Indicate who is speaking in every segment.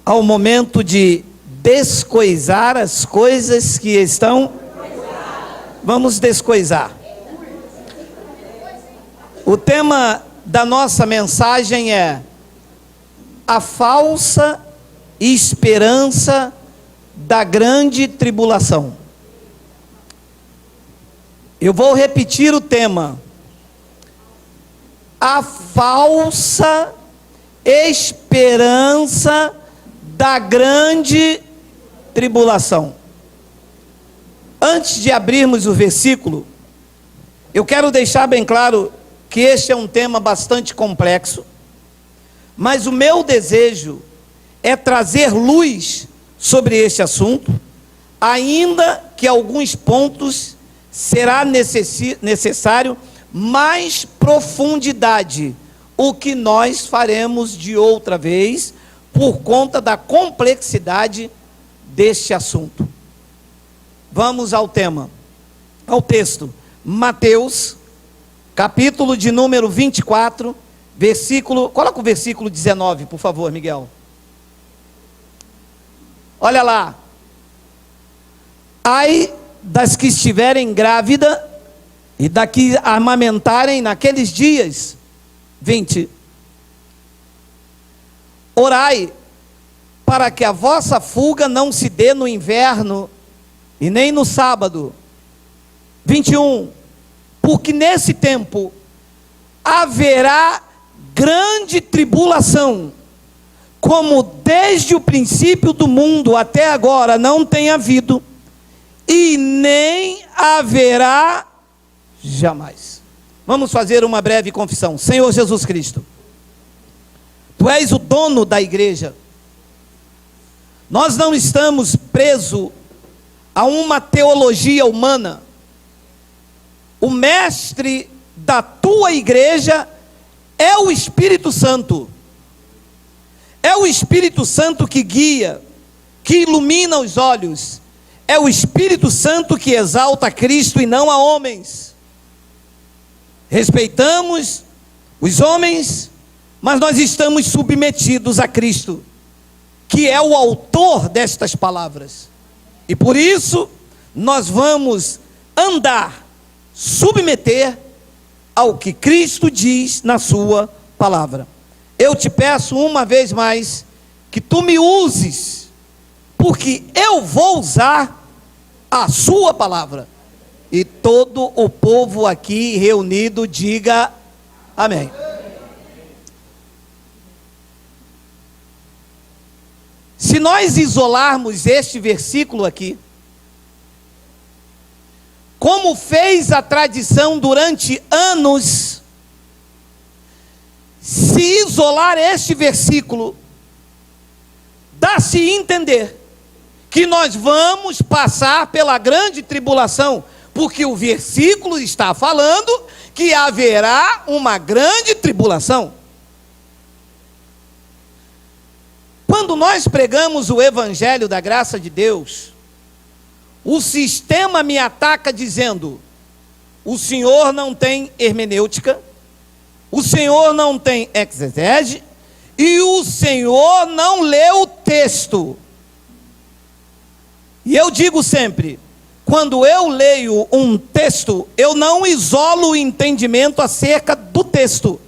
Speaker 1: ao momento de descoisar as coisas que estão. Vamos descoisar. O tema da nossa mensagem é a falsa esperança da grande tribulação. Eu vou repetir o tema: a falsa esperança da grande tribulação. Antes de abrirmos o versículo, eu quero deixar bem claro que este é um tema bastante complexo, mas o meu desejo é trazer luz sobre este assunto, ainda que alguns pontos será necessário mais profundidade, o que nós faremos de outra vez, por conta da complexidade deste assunto. Vamos ao tema, ao texto. Mateus, capítulo de número 24, versículo, coloca o versículo 19, por favor, Miguel. Olha lá. Ai das que estiverem grávidas e da que amamentarem naqueles dias. 20. Orai para que a vossa fuga não se dê no inverno e nem no sábado. 21. Porque nesse tempo haverá grande tribulação, como desde o princípio do mundo até agora não tem havido, e nem haverá jamais. Vamos fazer uma breve confissão. Senhor Jesus Cristo, Tu és o dono da igreja. Nós não estamos presos a uma teologia humana. O mestre da Tua igreja é o Espírito Santo. É o Espírito Santo que guia, que ilumina os olhos. É o Espírito Santo que exalta Cristo e não a homens. Respeitamos os homens, mas nós estamos submetidos a Cristo, que é o autor destas palavras. E por isso, nós vamos andar, submeter ao que Cristo diz na sua palavra. Eu te peço uma vez mais, que Tu me uses, porque eu vou usar a sua palavra. E todo o povo aqui reunido diga amém. Se nós isolarmos este versículo aqui, como fez a tradição durante anos, se isolar este versículo, dá-se entender que nós vamos passar pela grande tribulação, porque o versículo está falando que haverá uma grande tribulação. Quando nós pregamos o evangelho da graça de Deus, o sistema me ataca dizendo: o senhor não tem hermenêutica, o senhor não tem exegese, e o senhor não leu o texto. E eu digo sempre, quando eu leio um texto, eu não isolo o entendimento acerca do texto.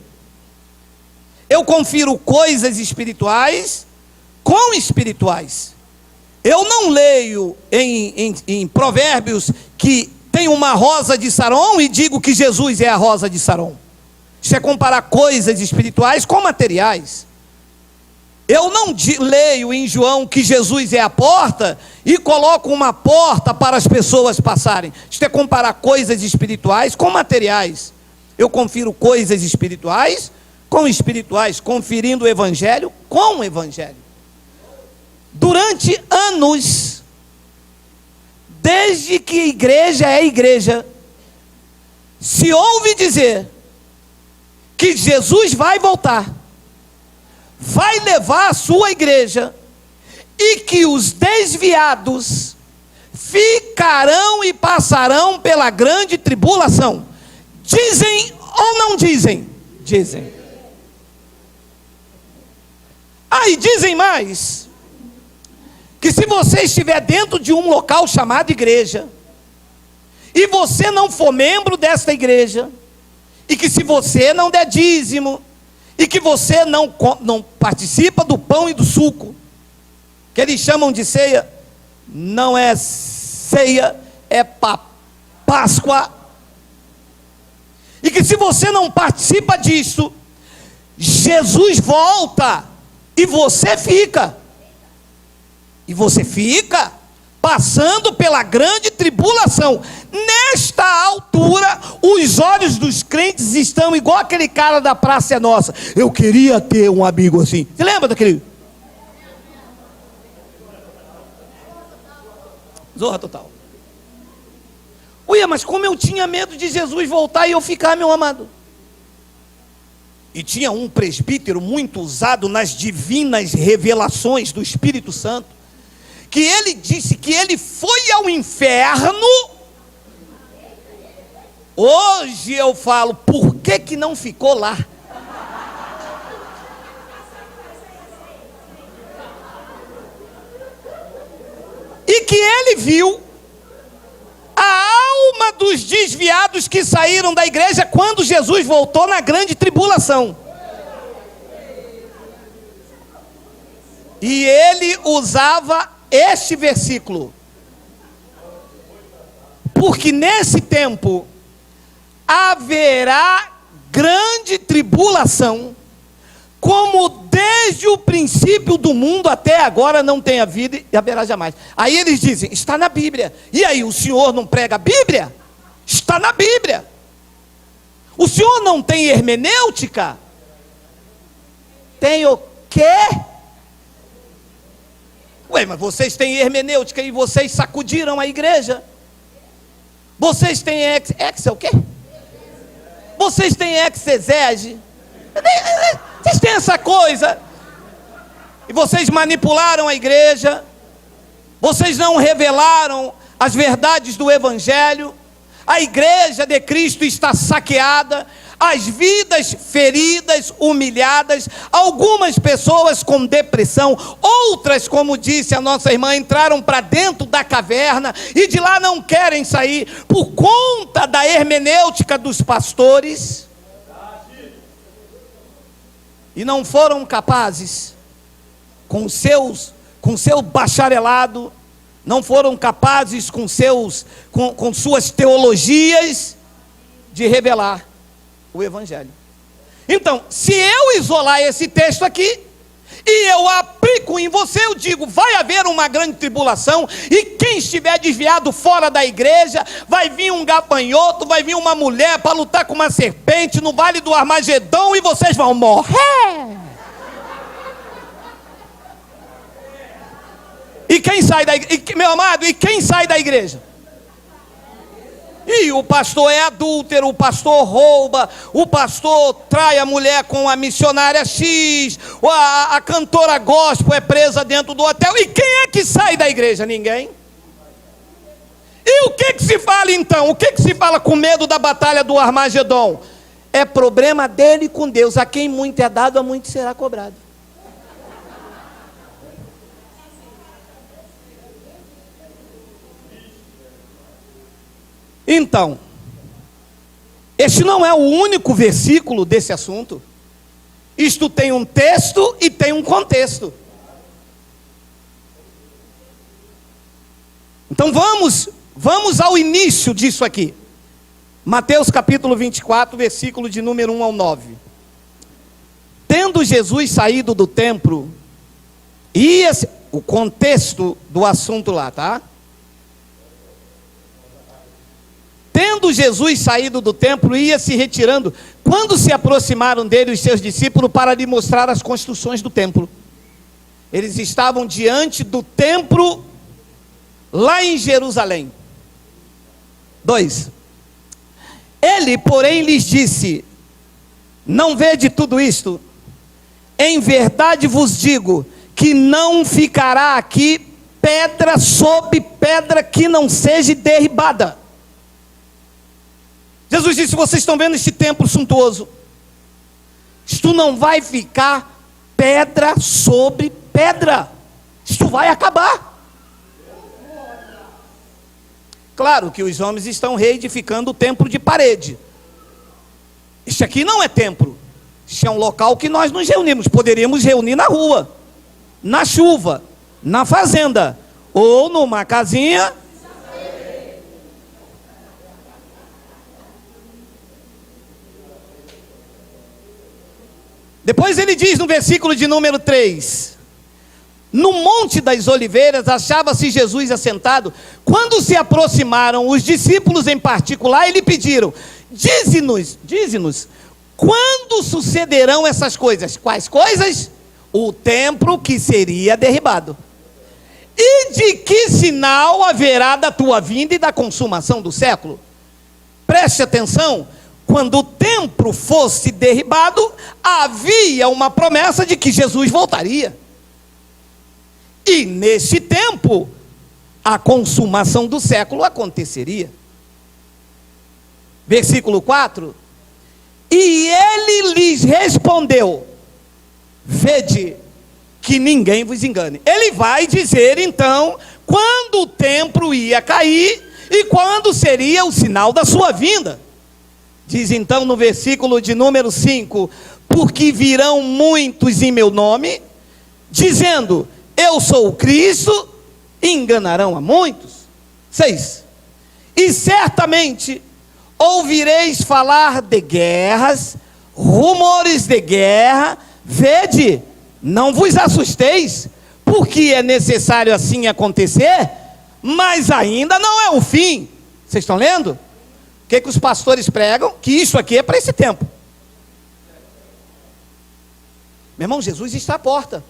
Speaker 1: Eu confiro coisas espirituais com espirituais. Eu não leio em Provérbios que tem uma rosa de Saron e digo que Jesus é a rosa de Saron. Isso é comparar coisas espirituais com materiais. Eu não leio em João que Jesus é a porta e coloco uma porta para as pessoas passarem. Isto é comparar coisas espirituais com materiais. Eu confiro coisas espirituais com espirituais, conferindo o evangelho com o evangelho. Durante anos, desde que igreja é igreja, se ouve dizer que Jesus vai voltar, vai levar a sua igreja, e que os desviados ficarão e passarão pela grande tribulação. Dizem ou não dizem? Dizem. Aí dizem mais, que se você estiver dentro de um local chamado igreja, e você não for membro desta igreja, e que se você não der dízimo, e que você não participa do pão e do suco, que eles chamam de ceia, não é ceia, é Páscoa, e que se você não participa disso, Jesus volta, e você fica passando pela grande tribulação. Nesta altura, os olhos dos crentes estão igual aquele cara da Praça é Nossa. Eu queria ter um amigo assim. Você lembra daquele? Zorra total. Uia, mas como eu tinha medo de Jesus voltar e eu ficar, meu amado. E tinha um presbítero muito usado nas divinas revelações do Espírito Santo, que ele disse que ele foi ao inferno. Hoje eu falo, por que não ficou lá? E que ele viu a alma dos desviados que saíram da igreja quando Jesus voltou na grande tribulação. E ele usava este versículo, porque nesse tempo haverá grande tribulação, como desde o princípio do mundo até agora não tem havido e haverá jamais. Aí eles dizem, está na Bíblia. E aí, o senhor não prega a Bíblia? Está na Bíblia. O senhor não tem hermenêutica? Tem o quê? Ué, mas vocês têm hermenêutica e vocês sacudiram a igreja. Vocês têm o quê? Vocês têm exegese. Vocês têm essa coisa. E vocês manipularam a igreja. Vocês não revelaram as verdades do Evangelho. A igreja de Cristo está saqueada. As vidas feridas, humilhadas, algumas pessoas com depressão, outras, como disse a nossa irmã, entraram para dentro da caverna e de lá não querem sair por conta da hermenêutica dos pastores e não foram capazes com seu bacharelado, não foram capazes com suas teologias de revelar o Evangelho. Então, se eu isolar esse texto aqui e eu aplico em você, eu digo, vai haver uma grande tribulação, e quem estiver desviado fora da igreja, vai vir um gafanhoto, vai vir uma mulher para lutar com uma serpente no vale do Armagedão e vocês vão morrer. E quem sai da igreja, meu amado, e quem sai da igreja? E o pastor é adúltero, o pastor rouba, o pastor trai a mulher com a missionária X, a cantora gospel é presa dentro do hotel. E quem é que sai da igreja? Ninguém. E o que se fala então? O que se fala com medo da batalha do Armagedon? É problema dele com Deus. A quem muito é dado, a muito será cobrado. Então, este não é o único versículo desse assunto. Isto tem um texto e tem um contexto. Então vamos ao início disso aqui. Mateus capítulo 24, versículo de número 1 ao 9. Tendo Jesus saído do templo, o contexto do assunto lá, tá? Tendo Jesus saído do templo, ia se retirando, quando se aproximaram dele os seus discípulos para lhe mostrar as construções do templo. Eles estavam diante do templo, lá em Jerusalém. 2. Ele, porém, lhes disse: não vede tudo isto? Em verdade vos digo, que não ficará aqui pedra sobre pedra que não seja derribada. Jesus disse: vocês estão vendo este templo suntuoso? Isto não vai ficar pedra sobre pedra. Isto vai acabar. Claro que os homens estão reedificando o templo de parede. Isso aqui não é templo. Isso é um local que nós nos reunimos. Poderíamos reunir na rua, na chuva, na fazenda, ou numa casinha. Depois ele diz no versículo de número 3: no Monte das Oliveiras achava-se Jesus assentado. Quando se aproximaram os discípulos em particular e lhe pediram: dize-nos, quando sucederão essas coisas? Quais coisas? O templo que seria derribado. E de que sinal haverá da tua vinda e da consumação do século? Preste atenção. Quando o templo fosse derribado, havia uma promessa de que Jesus voltaria. E nesse tempo, a consumação do século aconteceria. Versículo 4. E ele lhes respondeu: vede que ninguém vos engane. Ele vai dizer então quando o templo ia cair e quando seria o sinal da sua vinda. Diz então no versículo de número 5: porque virão muitos em meu nome, dizendo: eu sou o Cristo, e enganarão a muitos. 6. E certamente ouvireis falar de guerras, rumores de guerra. Vede, não vos assusteis, porque é necessário assim acontecer, mas ainda não é o fim. Vocês estão lendo? O que os pastores pregam? Que isso aqui é para esse tempo. Meu irmão, Jesus está à porta.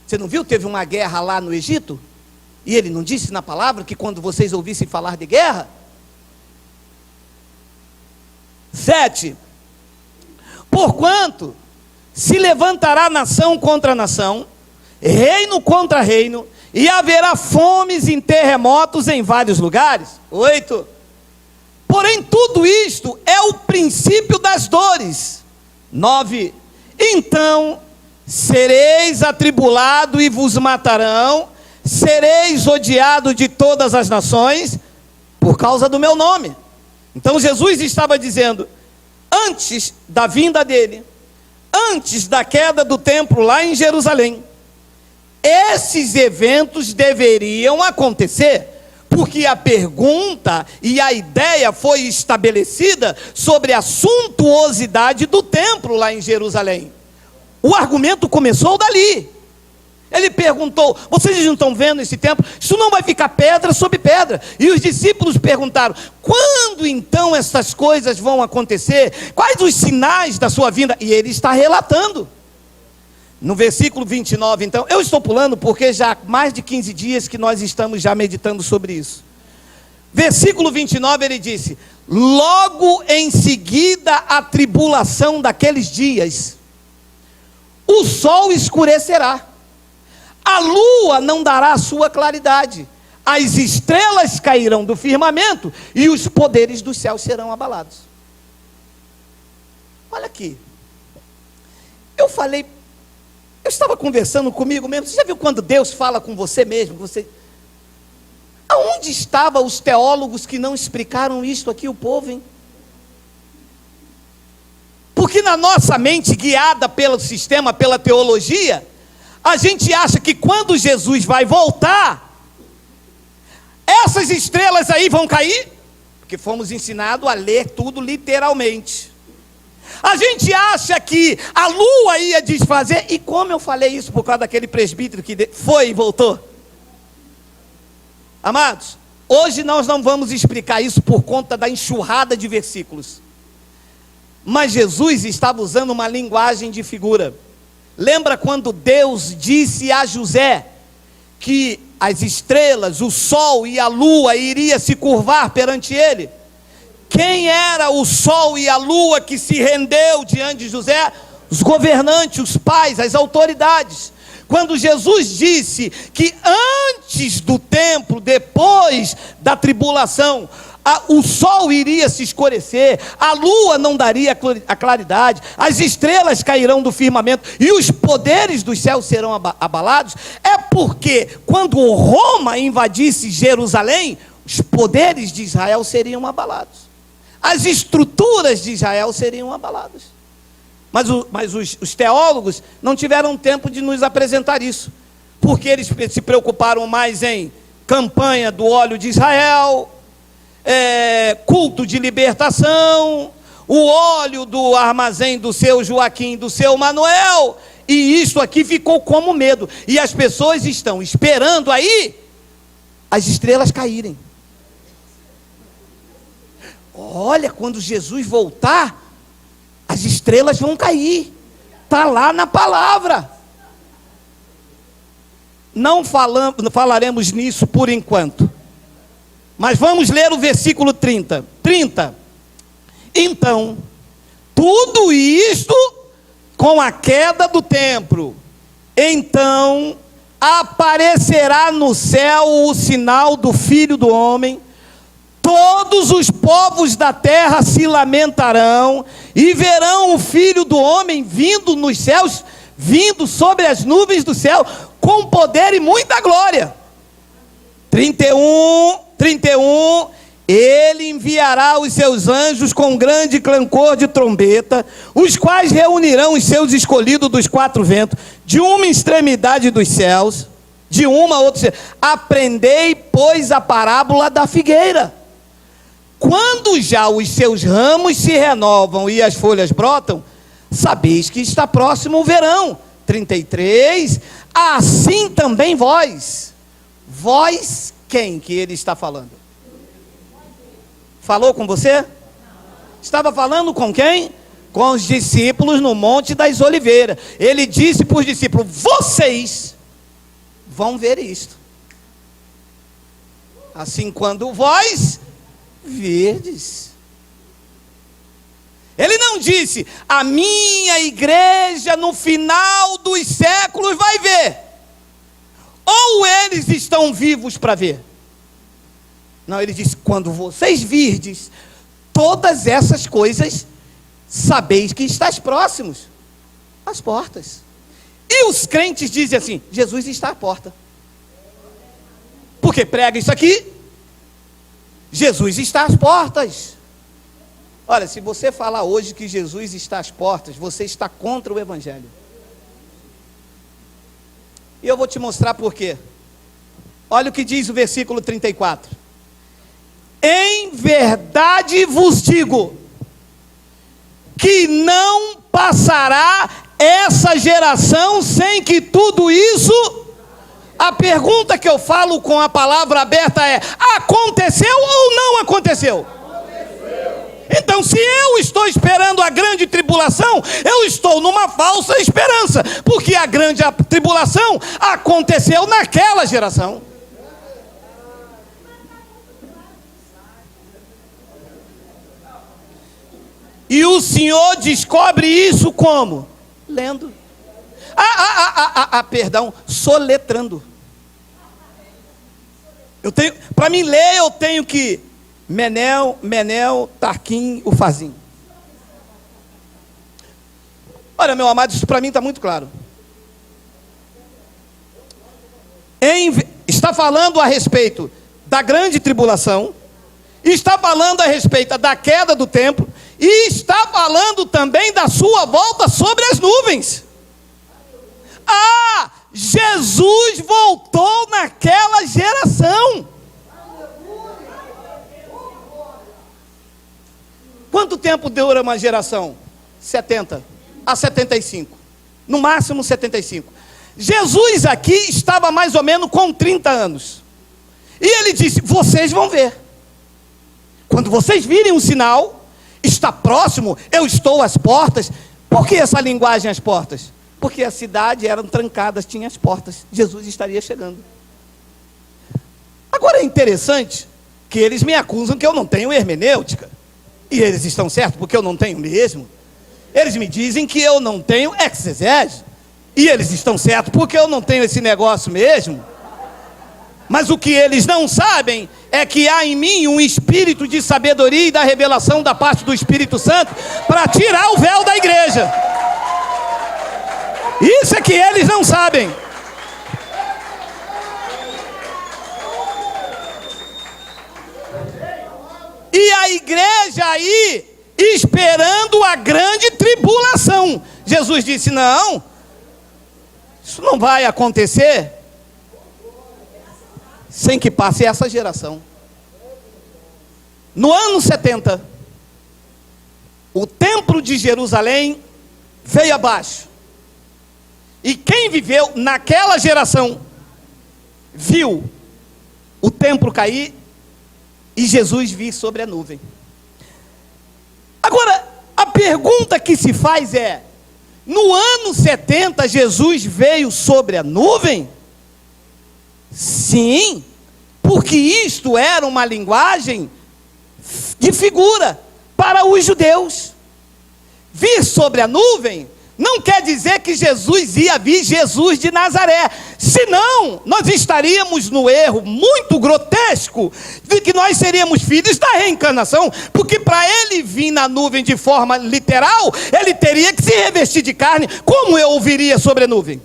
Speaker 1: Você não viu? Teve uma guerra lá no Egito, e ele não disse na palavra que quando vocês ouvissem falar de guerra? 7. Porquanto se levantará nação contra nação, reino contra reino, e haverá fomes e terremotos em vários lugares. 8. Porém tudo isto é o princípio das dores. 9. Então sereis atribulado e vos matarão, sereis odiado de todas as nações, por causa do meu nome. Então Jesus estava dizendo, antes da vinda dele, antes da queda do templo lá em Jerusalém, esses eventos deveriam acontecer, porque a pergunta e a ideia foi estabelecida sobre a suntuosidade do templo lá em Jerusalém. O argumento começou dali. Ele perguntou: vocês não estão vendo esse templo? Isso não vai ficar pedra sobre pedra. E os discípulos perguntaram: quando então essas coisas vão acontecer? Quais os sinais da sua vinda? E ele está relatando. No versículo 29, então, eu estou pulando porque já há mais de 15 dias que nós estamos já meditando sobre isso. Versículo 29, ele disse: logo em seguida a tribulação daqueles dias, o sol escurecerá, a lua não dará a sua claridade, as estrelas cairão do firmamento e os poderes dos céus serão abalados. Olha aqui, eu estava conversando comigo mesmo. Você já viu quando Deus fala com você mesmo? Aonde estavam os teólogos que não explicaram isto aqui, o povo, hein? Porque na nossa mente, guiada pelo sistema, pela teologia, a gente acha que quando Jesus vai voltar, essas estrelas aí vão cair, porque fomos ensinados a ler tudo literalmente. A gente acha que a lua ia desfazer, e como eu falei isso por causa daquele presbítero que foi e voltou. Amados, hoje nós não vamos explicar isso por conta da enxurrada de versículos. Mas Jesus estava usando uma linguagem de figura. Lembra quando Deus disse a José que as estrelas, o sol e a lua iria se curvar perante ele? Quem era o sol e a lua que se rendeu diante de José? Os governantes, os pais, as autoridades. Quando Jesus disse que antes do templo, depois da tribulação, o sol iria se escurecer, a lua não daria a claridade, as estrelas cairão do firmamento e os poderes dos céus serão abalados, é porque quando Roma invadisse Jerusalém, os poderes de Israel seriam abalados. As estruturas de Israel seriam abaladas. Mas os teólogos não tiveram tempo de nos apresentar isso, porque eles se preocuparam mais em campanha do óleo de Israel, culto de libertação, o óleo do armazém do seu Joaquim, do seu Manuel, e isso aqui ficou como medo, e as pessoas estão esperando aí as estrelas caírem. Olha, quando Jesus voltar, as estrelas vão cair. Está lá na palavra. Não falaremos nisso por enquanto. Mas vamos ler o versículo 30. Então, tudo isto com a queda do templo. Então, aparecerá no céu o sinal do Filho do Homem. Todos os povos da terra se lamentarão e verão o Filho do Homem vindo nos céus, vindo sobre as nuvens do céu, com poder e muita glória. 31, ele enviará os seus anjos com grande clangor de trombeta, os quais reunirão os seus escolhidos dos quatro ventos, de uma extremidade dos céus, de uma a outra. Aprendei, pois, a parábola da figueira. Quando já os seus ramos se renovam e as folhas brotam, sabeis que está próximo o verão. 33, assim também vós. Vós quem que ele está falando? Falou com você? Estava falando com quem? Com os discípulos no Monte das Oliveiras. Ele disse para os discípulos: vocês vão ver isto. Assim, quando vós verdes. Ele não disse: a minha igreja no final dos séculos vai ver. Ou eles estão vivos para ver. Não, ele disse: quando vocês virdes todas essas coisas, sabeis que estás próximos às portas. E os crentes dizem assim: Jesus está à porta. Porque prega isso aqui, Jesus está às portas. Olha, se você falar hoje que Jesus está às portas, você está contra o Evangelho. E eu vou te mostrar por quê. Olha o que diz o versículo 34. Em verdade vos digo, que não passará essa geração sem que tudo isso... A pergunta que eu falo com a palavra aberta é: aconteceu ou não aconteceu? Então, se eu estou esperando a grande tribulação, eu estou numa falsa esperança, porque a grande tribulação aconteceu naquela geração. E o Senhor descobre isso como? Lendo. Perdão, soletrando. Para mim ler, eu tenho que Menel, Tarquim, Ufazim. Olha, meu amado, isso para mim está muito claro. Está falando a respeito da grande tribulação, está falando a respeito da queda do templo, e está falando também da sua volta sobre as nuvens. Jesus voltou naquela geração. Quanto tempo dura uma geração? 70 a 75. No máximo 75. Jesus aqui estava mais ou menos com 30 anos. E ele disse: vocês vão ver. Quando vocês virem um sinal, está próximo, eu estou às portas. Por que essa linguagem às portas? Porque a cidade eram trancadas, tinha as portas. Jesus estaria chegando. Agora é interessante que eles me acusam que eu não tenho hermenêutica. E eles estão certos, porque eu não tenho mesmo. Eles me dizem que eu não tenho exegese. E eles estão certos, porque eu não tenho esse negócio mesmo. Mas o que eles não sabem é que há em mim um espírito de sabedoria e da revelação da parte do Espírito Santo para tirar o véu da igreja. Isso é que eles não sabem. E a igreja aí esperando a grande tribulação. Jesus disse: não, isso não vai acontecer sem que passe essa geração. No ano 70, o templo de Jerusalém veio abaixo. E quem viveu naquela geração viu o templo cair e Jesus vir sobre a nuvem. Agora, a pergunta que se faz é: no ano 70 Jesus veio sobre a nuvem? Sim, porque isto era uma linguagem de figura para os judeus. Vir sobre a nuvem não quer dizer que Jesus ia vir Jesus de Nazaré. Senão, nós estaríamos no erro muito grotesco de que nós seríamos filhos da reencarnação, porque para ele vir na nuvem de forma literal, ele teria que se revestir de carne. Como eu ouviria sobre a nuvem?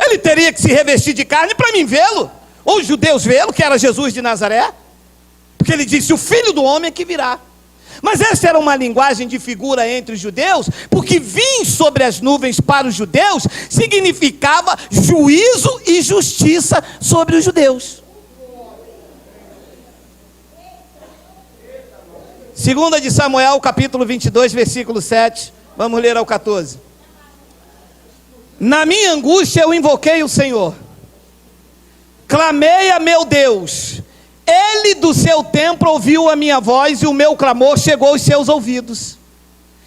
Speaker 1: Ele teria que se revestir de carne para mim vê-lo, ou os judeus vê-lo, que era Jesus de Nazaré, porque ele disse: o filho do homem é que virá. Mas essa era uma linguagem de figura entre os judeus, porque vir sobre as nuvens para os judeus significava juízo e justiça sobre os judeus. 2 de Samuel, capítulo 22, versículo 7. Vamos ler ao 14. Na minha angústia eu invoquei o Senhor, clamei a meu Deus. Ele do seu templo ouviu a minha voz e o meu clamor chegou aos seus ouvidos.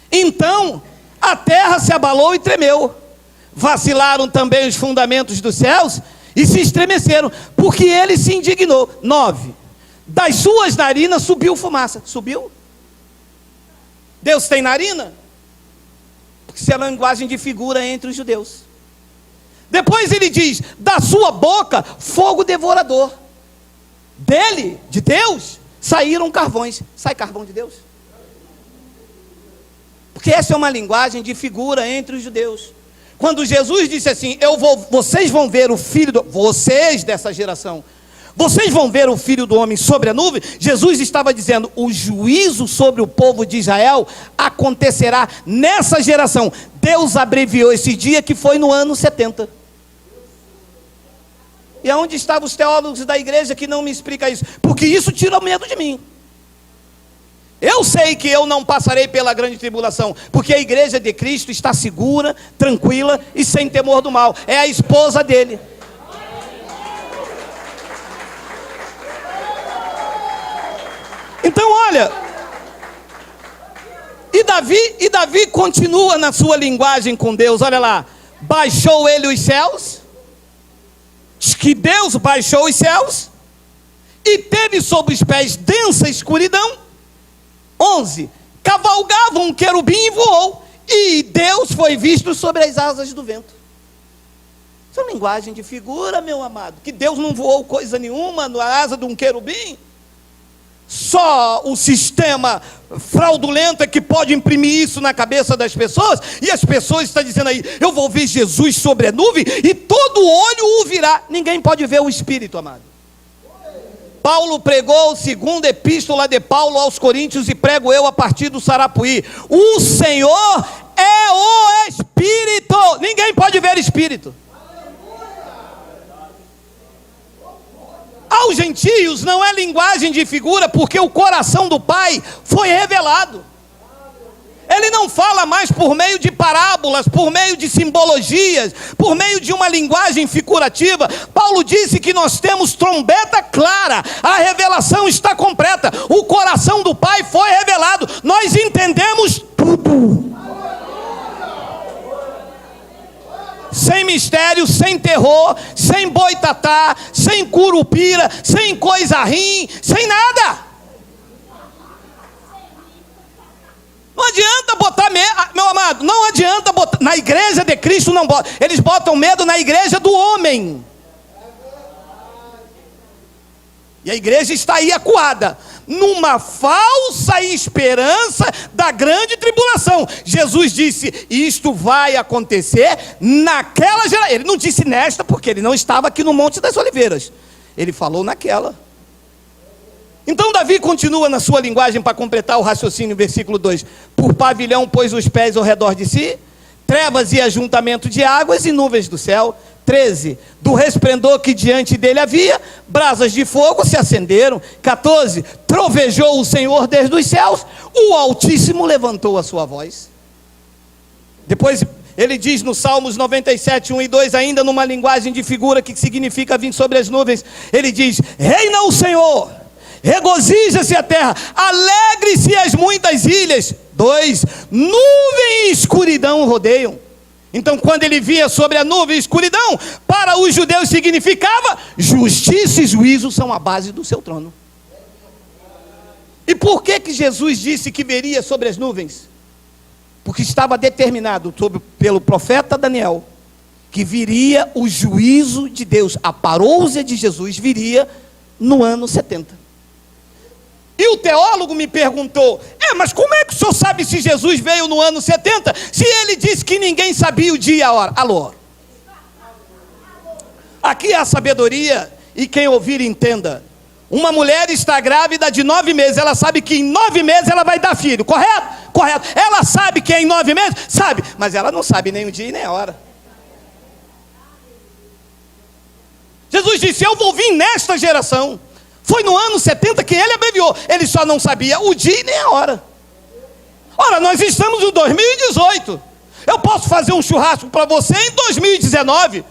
Speaker 1: Então a terra se abalou e tremeu. Vacilaram também os fundamentos dos céus e se estremeceram, porque ele se indignou. 9. Das suas narinas subiu fumaça. Subiu? Deus tem narina? Porque isso é uma linguagem de figura entre os judeus. Depois ele diz: da sua boca fogo devorador. Dele, de Deus, saíram carvões. Sai carvão de Deus? Porque essa é uma linguagem de figura entre os judeus. Quando Jesus disse assim: vocês vão ver o filho do... Vocês dessa geração, vocês vão ver o filho do homem sobre a nuvem. Jesus estava dizendo: o juízo sobre o povo de Israel acontecerá nessa geração. Deus abreviou esse dia, que foi no ano 70. E aonde estavam os teólogos da igreja que não me explicam isso? Porque isso tira o medo de mim. Eu sei que eu não passarei pela grande tribulação, porque a igreja de Cristo está segura, tranquila e sem temor do mal. É a esposa dele. Então olha, e Davi continua na sua linguagem com Deus. Olha lá: baixou ele os céus. Diz que Deus baixou os céus e teve sob os pés densa escuridão. 11. Cavalgava um querubim e voou, e Deus foi visto sobre as asas do vento. Isso é uma linguagem de figura, meu amado. Que Deus não voou coisa nenhuma na asa de um querubim. Só o sistema fraudulento é que pode imprimir isso na cabeça das pessoas. E as pessoas estão dizendo aí: eu vou ver Jesus sobre a nuvem e todo olho o virá. Ninguém pode ver o Espírito, amado. Paulo pregou, segunda epístola de Paulo aos Coríntios, e prego eu a partir do Sarapuí: o Senhor é o Espírito. Ninguém pode ver Espírito. Aos gentios não é linguagem de figura, porque o coração do Pai foi revelado. Ele não fala mais por meio de parábolas, por meio de simbologias, por meio de uma linguagem figurativa. Paulo disse que nós temos trombeta clara, a revelação está completa, o coração do Pai foi revelado, nós entendemos tudo. Sem mistério, sem terror, sem boitatá, sem curupira, sem coisa ruim, sem nada. Não adianta botar medo, meu amado, não adianta botar, na igreja de Cristo não bota, eles botam medo na igreja do homem. E a igreja está aí acuada, numa falsa esperança da grande tribulação. Jesus disse: isto vai acontecer naquela geração. Ele não disse nesta, porque ele não estava aqui no Monte das Oliveiras. Ele falou naquela. Então Davi continua na sua linguagem para completar o raciocínio, versículo 2. Por pavilhão pôs os pés ao redor de si, trevas e ajuntamento de águas e nuvens do céu. 13. Do resplendor que diante dele havia, brasas de fogo se acenderam. 14. Trovejou o Senhor desde os céus, o Altíssimo levantou a sua voz. Depois ele diz no Salmos 97, 1 e 2, ainda numa linguagem de figura que significa vir sobre as nuvens, ele diz: reina o Senhor, regozija-se a terra, alegre-se as muitas ilhas. 2. Nuvem e escuridão rodeiam. Então, quando ele via sobre a nuvem e escuridão, para os judeus significava: justiça e juízo são a base do seu trono. E por que Jesus disse que veria sobre as nuvens? Porque estava determinado pelo profeta Daniel que viria o juízo de Deus, a parousia de Jesus viria no ano 70. E o teólogo me perguntou: mas como é que o senhor sabe se Jesus veio no ano 70, se ele disse que ninguém sabia o dia e a hora? Alô? Aqui é a sabedoria, e quem ouvir entenda. Uma mulher está grávida de 9 meses, ela sabe que em 9 meses ela vai dar filho, correto? Correto. Ela sabe que é em 9 meses? Sabe, mas ela não sabe nem o dia e nem a hora. Jesus disse: eu vou vir nesta geração. Foi no ano 70 que ele abreviou. Ele só não sabia o dia e nem a hora. Ora, nós estamos em 2018. Eu posso fazer um churrasco para você em 2019,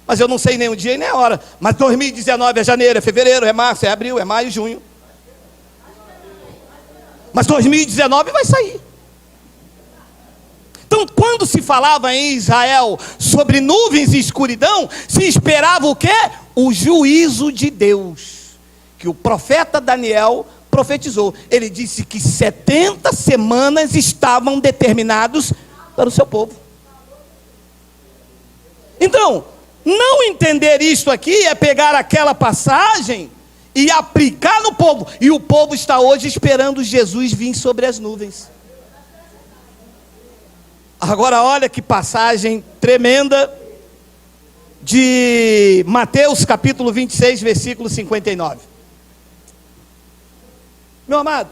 Speaker 1: mas eu não sei nem o dia e nem a hora. Mas 2019 é janeiro, é fevereiro, é março, é abril, é maio, junho. Mas 2019 vai sair. Então, quando se falava em Israel sobre nuvens e escuridão, se esperava o quê? O juízo de Deus, que o profeta Daniel profetizou. Ele disse que 70 semanas estavam determinados para o seu povo. Então, não entender isto aqui é pegar aquela passagem e aplicar no povo. E o povo está hoje esperando Jesus vir sobre as nuvens. Agora olha que passagem tremenda de Mateus capítulo 26, versículo 59. Meu amado,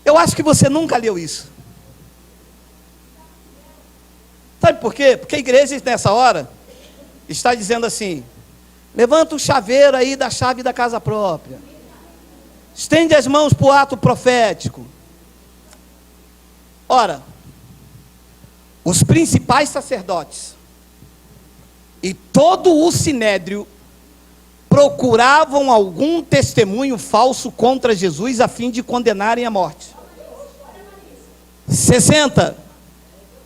Speaker 1: eu acho que você nunca leu isso. Sabe por quê? Porque a igreja nessa hora está dizendo assim: levanta o chaveiro aí da chave da casa própria, estende as mãos para o ato profético. Ora, os principais sacerdotes e todo o sinédrio procuravam algum testemunho falso contra Jesus a fim de condenarem à morte. 60.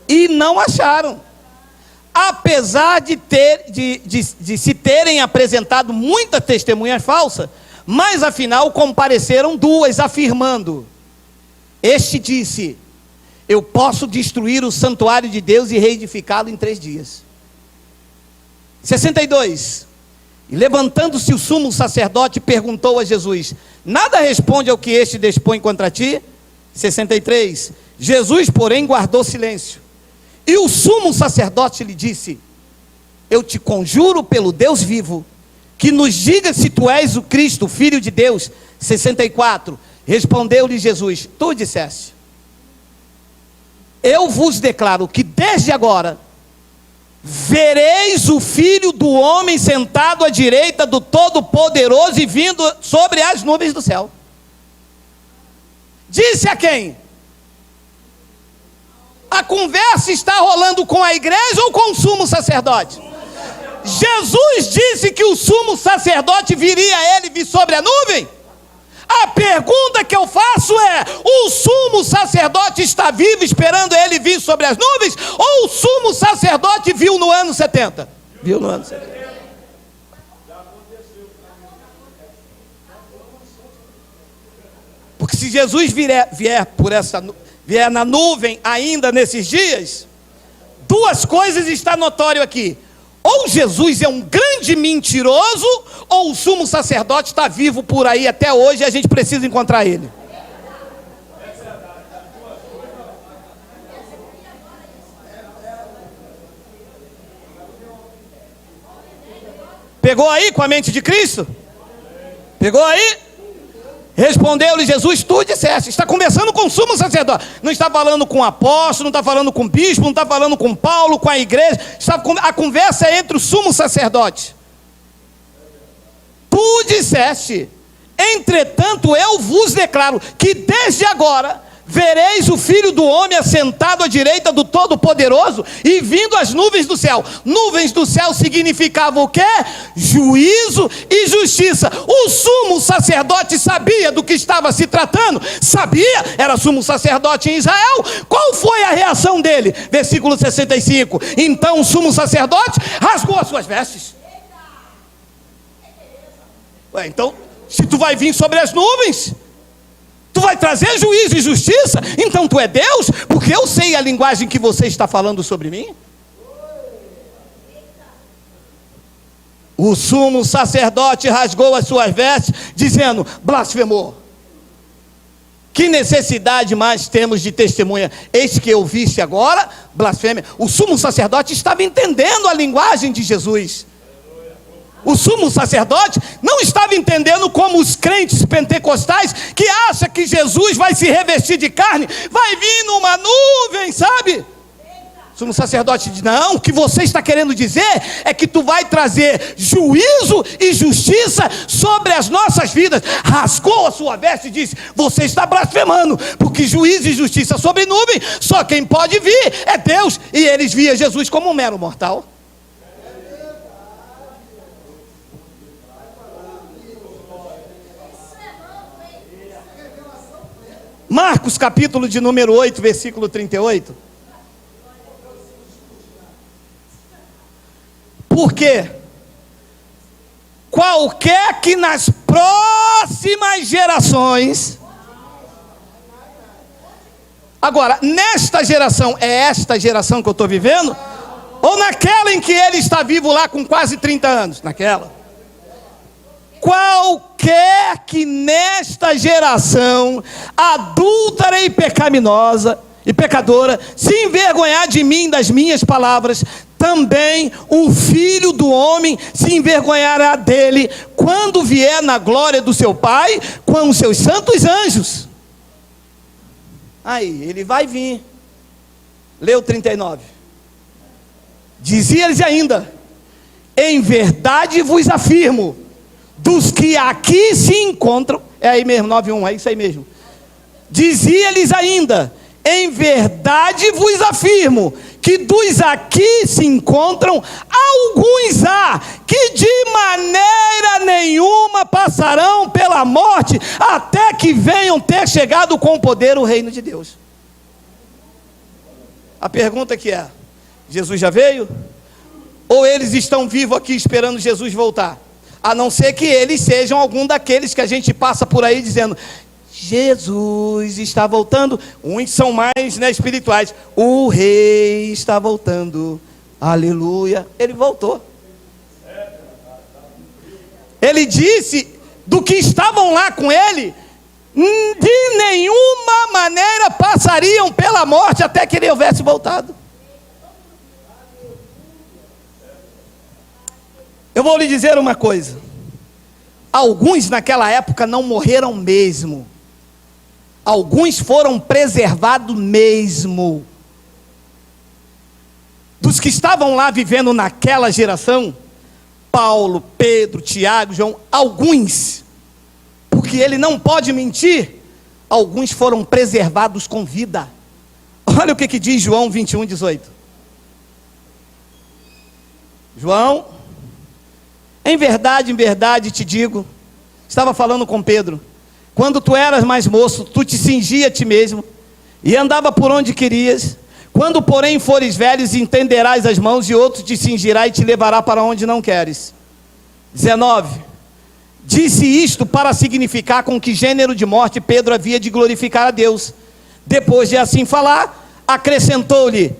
Speaker 1: E não acharam. Apesar de se terem apresentado muitas testemunhas falsas, mas afinal compareceram 2, afirmando: este disse: eu posso destruir o santuário de Deus e reedificá-lo em 3 dias. 62. E levantando-se o sumo sacerdote, perguntou a Jesus: nada responde ao que este dispõe contra ti? 63. Jesus, porém, guardou silêncio. E o sumo sacerdote lhe disse: eu te conjuro pelo Deus vivo, que nos diga se tu és o Cristo, o Filho de Deus. 64. Respondeu-lhe Jesus: tu disseste. Eu vos declaro que desde agora vereis o Filho do Homem sentado à direita do Todo-Poderoso e vindo sobre as nuvens do céu. Disse a quem? A conversa está rolando com a igreja ou com o sumo sacerdote? Jesus disse que o sumo sacerdote viria a ele vir sobre a nuvem? A pergunta que eu faço é: o sumo sacerdote está vivo esperando ele vir sobre as nuvens? Ou o sumo sacerdote viu no ano 70? Viu no ano 70. Porque se Jesus vier na nuvem ainda nesses dias, 2 coisas está notório aqui: ou Jesus é um grande mentiroso, ou o sumo sacerdote está vivo por aí até hoje e a gente precisa encontrar ele. Pegou aí com a mente de Cristo? Pegou aí? Respondeu-lhe Jesus: tu disseste. Está conversando com o sumo sacerdote. Não está falando com o apóstolo, não está falando com o bispo, não está falando com Paulo, com a igreja. A conversa é entre o sumo sacerdote. Tu disseste. Entretanto eu vos declaro que desde agora vereis o Filho do Homem assentado à direita do Todo-Poderoso e vindo as nuvens do céu. Nuvens do céu significavam o quê? Juízo e justiça. O sumo sacerdote sabia do que estava se tratando, sabia, era sumo sacerdote em Israel. Qual foi a reação dele? Versículo 65. Então o sumo sacerdote rasgou as suas vestes. Então, se tu vai vir sobre as nuvens, tu vai trazer juízo e justiça, então tu é Deus, porque eu sei a linguagem que você está falando sobre mim. O sumo sacerdote rasgou as suas vestes, dizendo: blasfemou. Que necessidade mais temos de testemunha? Eis que eu viste agora, blasfêmia. O sumo sacerdote estava entendendo a linguagem de Jesus. O sumo sacerdote não estava entendendo como os crentes pentecostais que acham que Jesus vai se revestir de carne, vai vir numa nuvem, sabe? O sumo sacerdote diz: não, o que você está querendo dizer é que tu vai trazer juízo e justiça sobre as nossas vidas. Rasgou a sua veste e disse: você está blasfemando, porque juízo e justiça sobre nuvem, só quem pode vir é Deus. E eles viam Jesus como um mero mortal. Marcos capítulo de número 8, versículo 38. Porque qualquer que nas próximas gerações, agora, nesta geração, é esta geração que eu estou vivendo? Ou naquela em que ele está vivo lá com quase 30 anos? Naquela. Qualquer que nesta geração adúltera e pecaminosa e pecadora se envergonhar de mim, das minhas palavras, também o Filho do Homem se envergonhará dele quando vier na glória do seu Pai com os seus santos anjos. Aí, ele vai vir. Leu 39. Dizia-lhes ainda: em verdade vos afirmo, dos que aqui se encontram, é aí mesmo, 9:1, é isso aí mesmo. Dizia-lhes ainda: em verdade vos afirmo, que dos aqui se encontram, alguns há, que de maneira nenhuma passarão pela morte, até que venham ter chegado com poder o reino de Deus. A pergunta que é: Jesus já veio? Ou eles estão vivos aqui esperando Jesus voltar? A não ser que eles sejam algum daqueles que a gente passa por aí dizendo: Jesus está voltando. Uns são mais espirituais. O rei está voltando. Aleluia. Ele voltou. Ele disse do que estavam lá com ele: de nenhuma maneira passariam pela morte até que ele houvesse voltado. Eu vou lhe dizer uma coisa: alguns naquela época não morreram mesmo, alguns foram preservados mesmo. Dos que estavam lá vivendo naquela geração, Paulo, Pedro, Tiago, João, alguns, porque ele não pode mentir, alguns foram preservados com vida. Olha o que diz João 21:18. João: em verdade te digo, estava falando com Pedro, quando tu eras mais moço, tu te cingia a ti mesmo, e andava por onde querias. Quando porém fores velhos, entenderás as mãos, e outro te cingirá e te levará para onde não queres. 19. Disse isto para significar com que gênero de morte Pedro havia de glorificar a Deus. Depois de assim falar, acrescentou-lhe: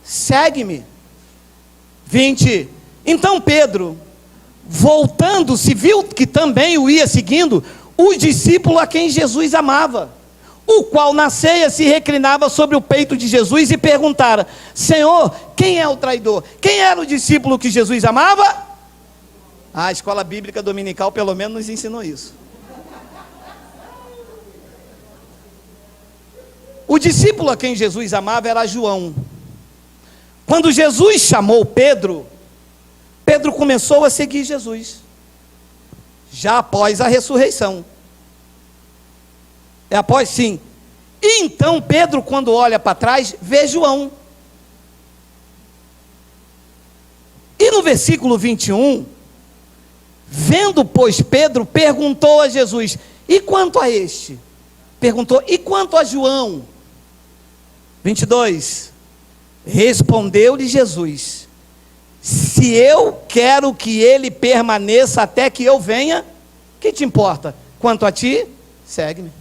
Speaker 1: segue-me. 20. Então Pedro, voltando-se, viu que também o ia seguindo o discípulo a quem Jesus amava, o qual na ceia se reclinava sobre o peito de Jesus e perguntara: Senhor, quem é o traidor? Quem era o discípulo que Jesus amava? A escola bíblica dominical pelo menos nos ensinou isso. O discípulo a quem Jesus amava era João. Quando Jesus chamou Pedro, Pedro começou a seguir Jesus, já após a ressurreição. É após, sim. E então Pedro, quando olha para trás, vê João. E no versículo 21, vendo, pois, Pedro, perguntou a Jesus: e quanto a este? Perguntou: e quanto a João? 22, respondeu-lhe Jesus: se eu quero que ele permaneça até que eu venha, que te importa? Quanto a ti, segue-me.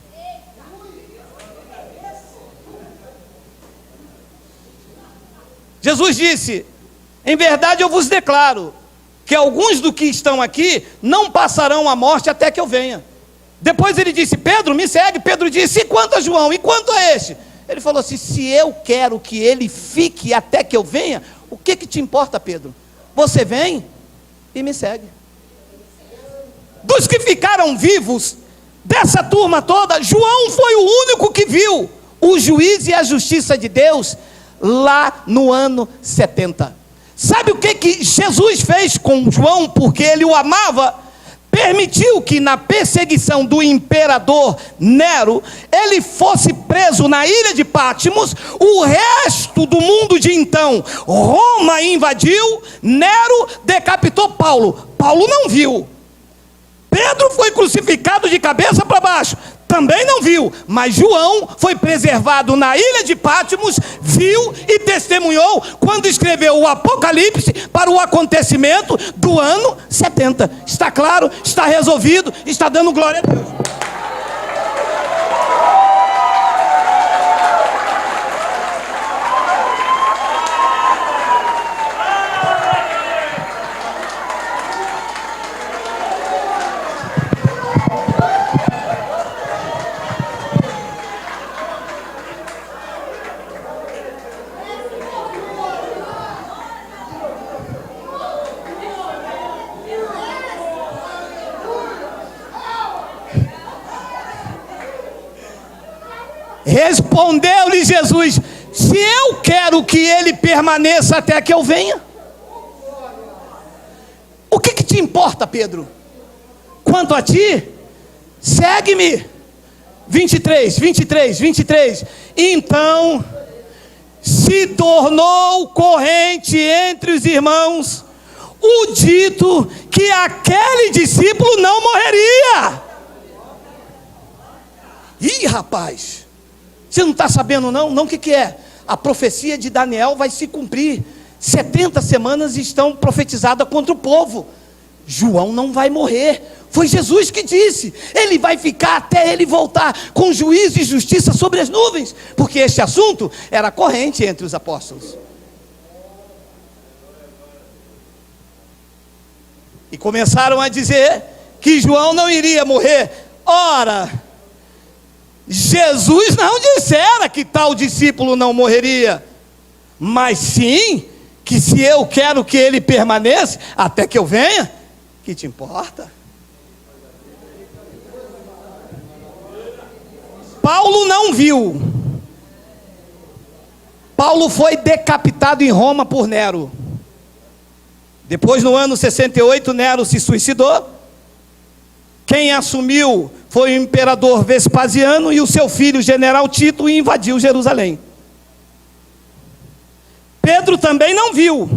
Speaker 1: Jesus disse: em verdade eu vos declaro, que alguns do que estão aqui não passarão a morte até que eu venha. Depois ele disse: Pedro, me segue. Pedro disse: e quanto a João? E quanto a este? Ele falou assim: se eu quero que ele fique até que eu venha, o que te importa, Pedro? Você vem e me segue. Dos que ficaram vivos, dessa turma toda, João foi o único que viu o juízo e a justiça de Deus lá no ano 70. Sabe o que Jesus fez com João? Porque ele o amava. Permitiu que na perseguição do imperador Nero, ele fosse preso na ilha de Patmos. O resto do mundo de então, Roma invadiu, Nero decapitou Paulo. Paulo não viu. Pedro foi crucificado de cabeça para baixo, também não viu. Mas João foi preservado na ilha de Patmos, viu e testemunhou quando escreveu o Apocalipse para o acontecimento do ano 70. Está claro? Está resolvido? Está dando glória a Deus. Respondeu-lhe Jesus: se eu quero que ele permaneça até que eu venha, o que te importa, Pedro? Quanto a ti, segue-me. 23. Então se tornou corrente entre os irmãos o dito que aquele discípulo não morreria. Ih, rapaz, você não está sabendo não? Não, o que é? A profecia de Daniel vai se cumprir. 70 semanas estão profetizadas contra o povo. João não vai morrer. Foi Jesus que disse: ele vai ficar até ele voltar com juízo e justiça sobre as nuvens. Porque este assunto era corrente entre os apóstolos. E começaram a dizer que João não iria morrer. Ora, Jesus não dissera que tal discípulo não morreria, mas sim que se eu quero que ele permaneça até que eu venha, que te importa? Paulo não viu. Paulo foi decapitado em Roma por Nero. Depois, no ano 68, Nero se suicidou. Quem assumiu foi o imperador Vespasiano e o seu filho, general Tito, e invadiu Jerusalém. Pedro também não viu.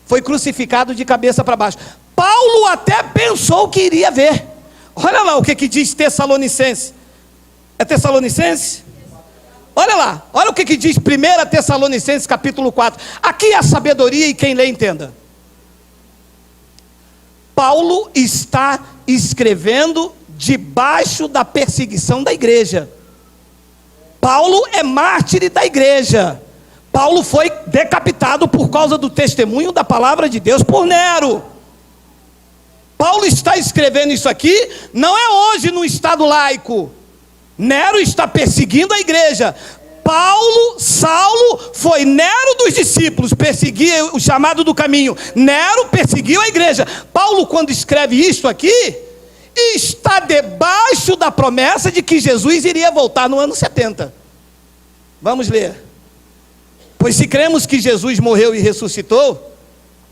Speaker 1: Foi crucificado de cabeça para baixo. Paulo até pensou que iria ver. Olha lá o que diz Tessalonicenses. É Tessalonicenses? Olha lá, olha o que diz 1 Tessalonicenses capítulo 4. Aqui é a sabedoria e quem lê entenda. Paulo está escrevendo debaixo da perseguição da igreja. Paulo é mártir da igreja. Paulo foi decapitado por causa do testemunho da palavra de Deus por Nero. Paulo está escrevendo isso aqui, não é hoje no estado laico. Nero está perseguindo a igreja. Saulo foi Nero dos discípulos, perseguia o chamado do caminho. Nero perseguiu a igreja. Paulo, quando escreve isso aqui, está debaixo da promessa de que Jesus iria voltar no ano 70. Vamos ler. Pois se cremos que Jesus morreu e ressuscitou,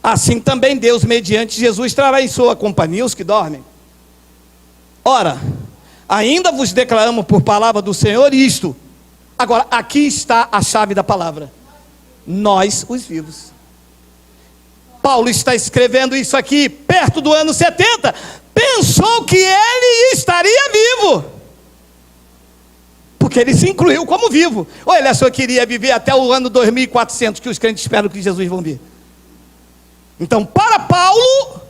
Speaker 1: assim também Deus, mediante Jesus, trará em sua companhia os que dormem. Ora, ainda vos declaramos por palavra do Senhor isto. Agora, aqui está a chave da palavra. Nós, os vivos. Paulo está escrevendo isso aqui perto do ano 70. Pensou que ele estaria vivo, porque ele se incluiu como vivo. Ou ele achou que iria viver até o ano 2400, que os crentes esperam que Jesus vão vir. Então, para Paulo,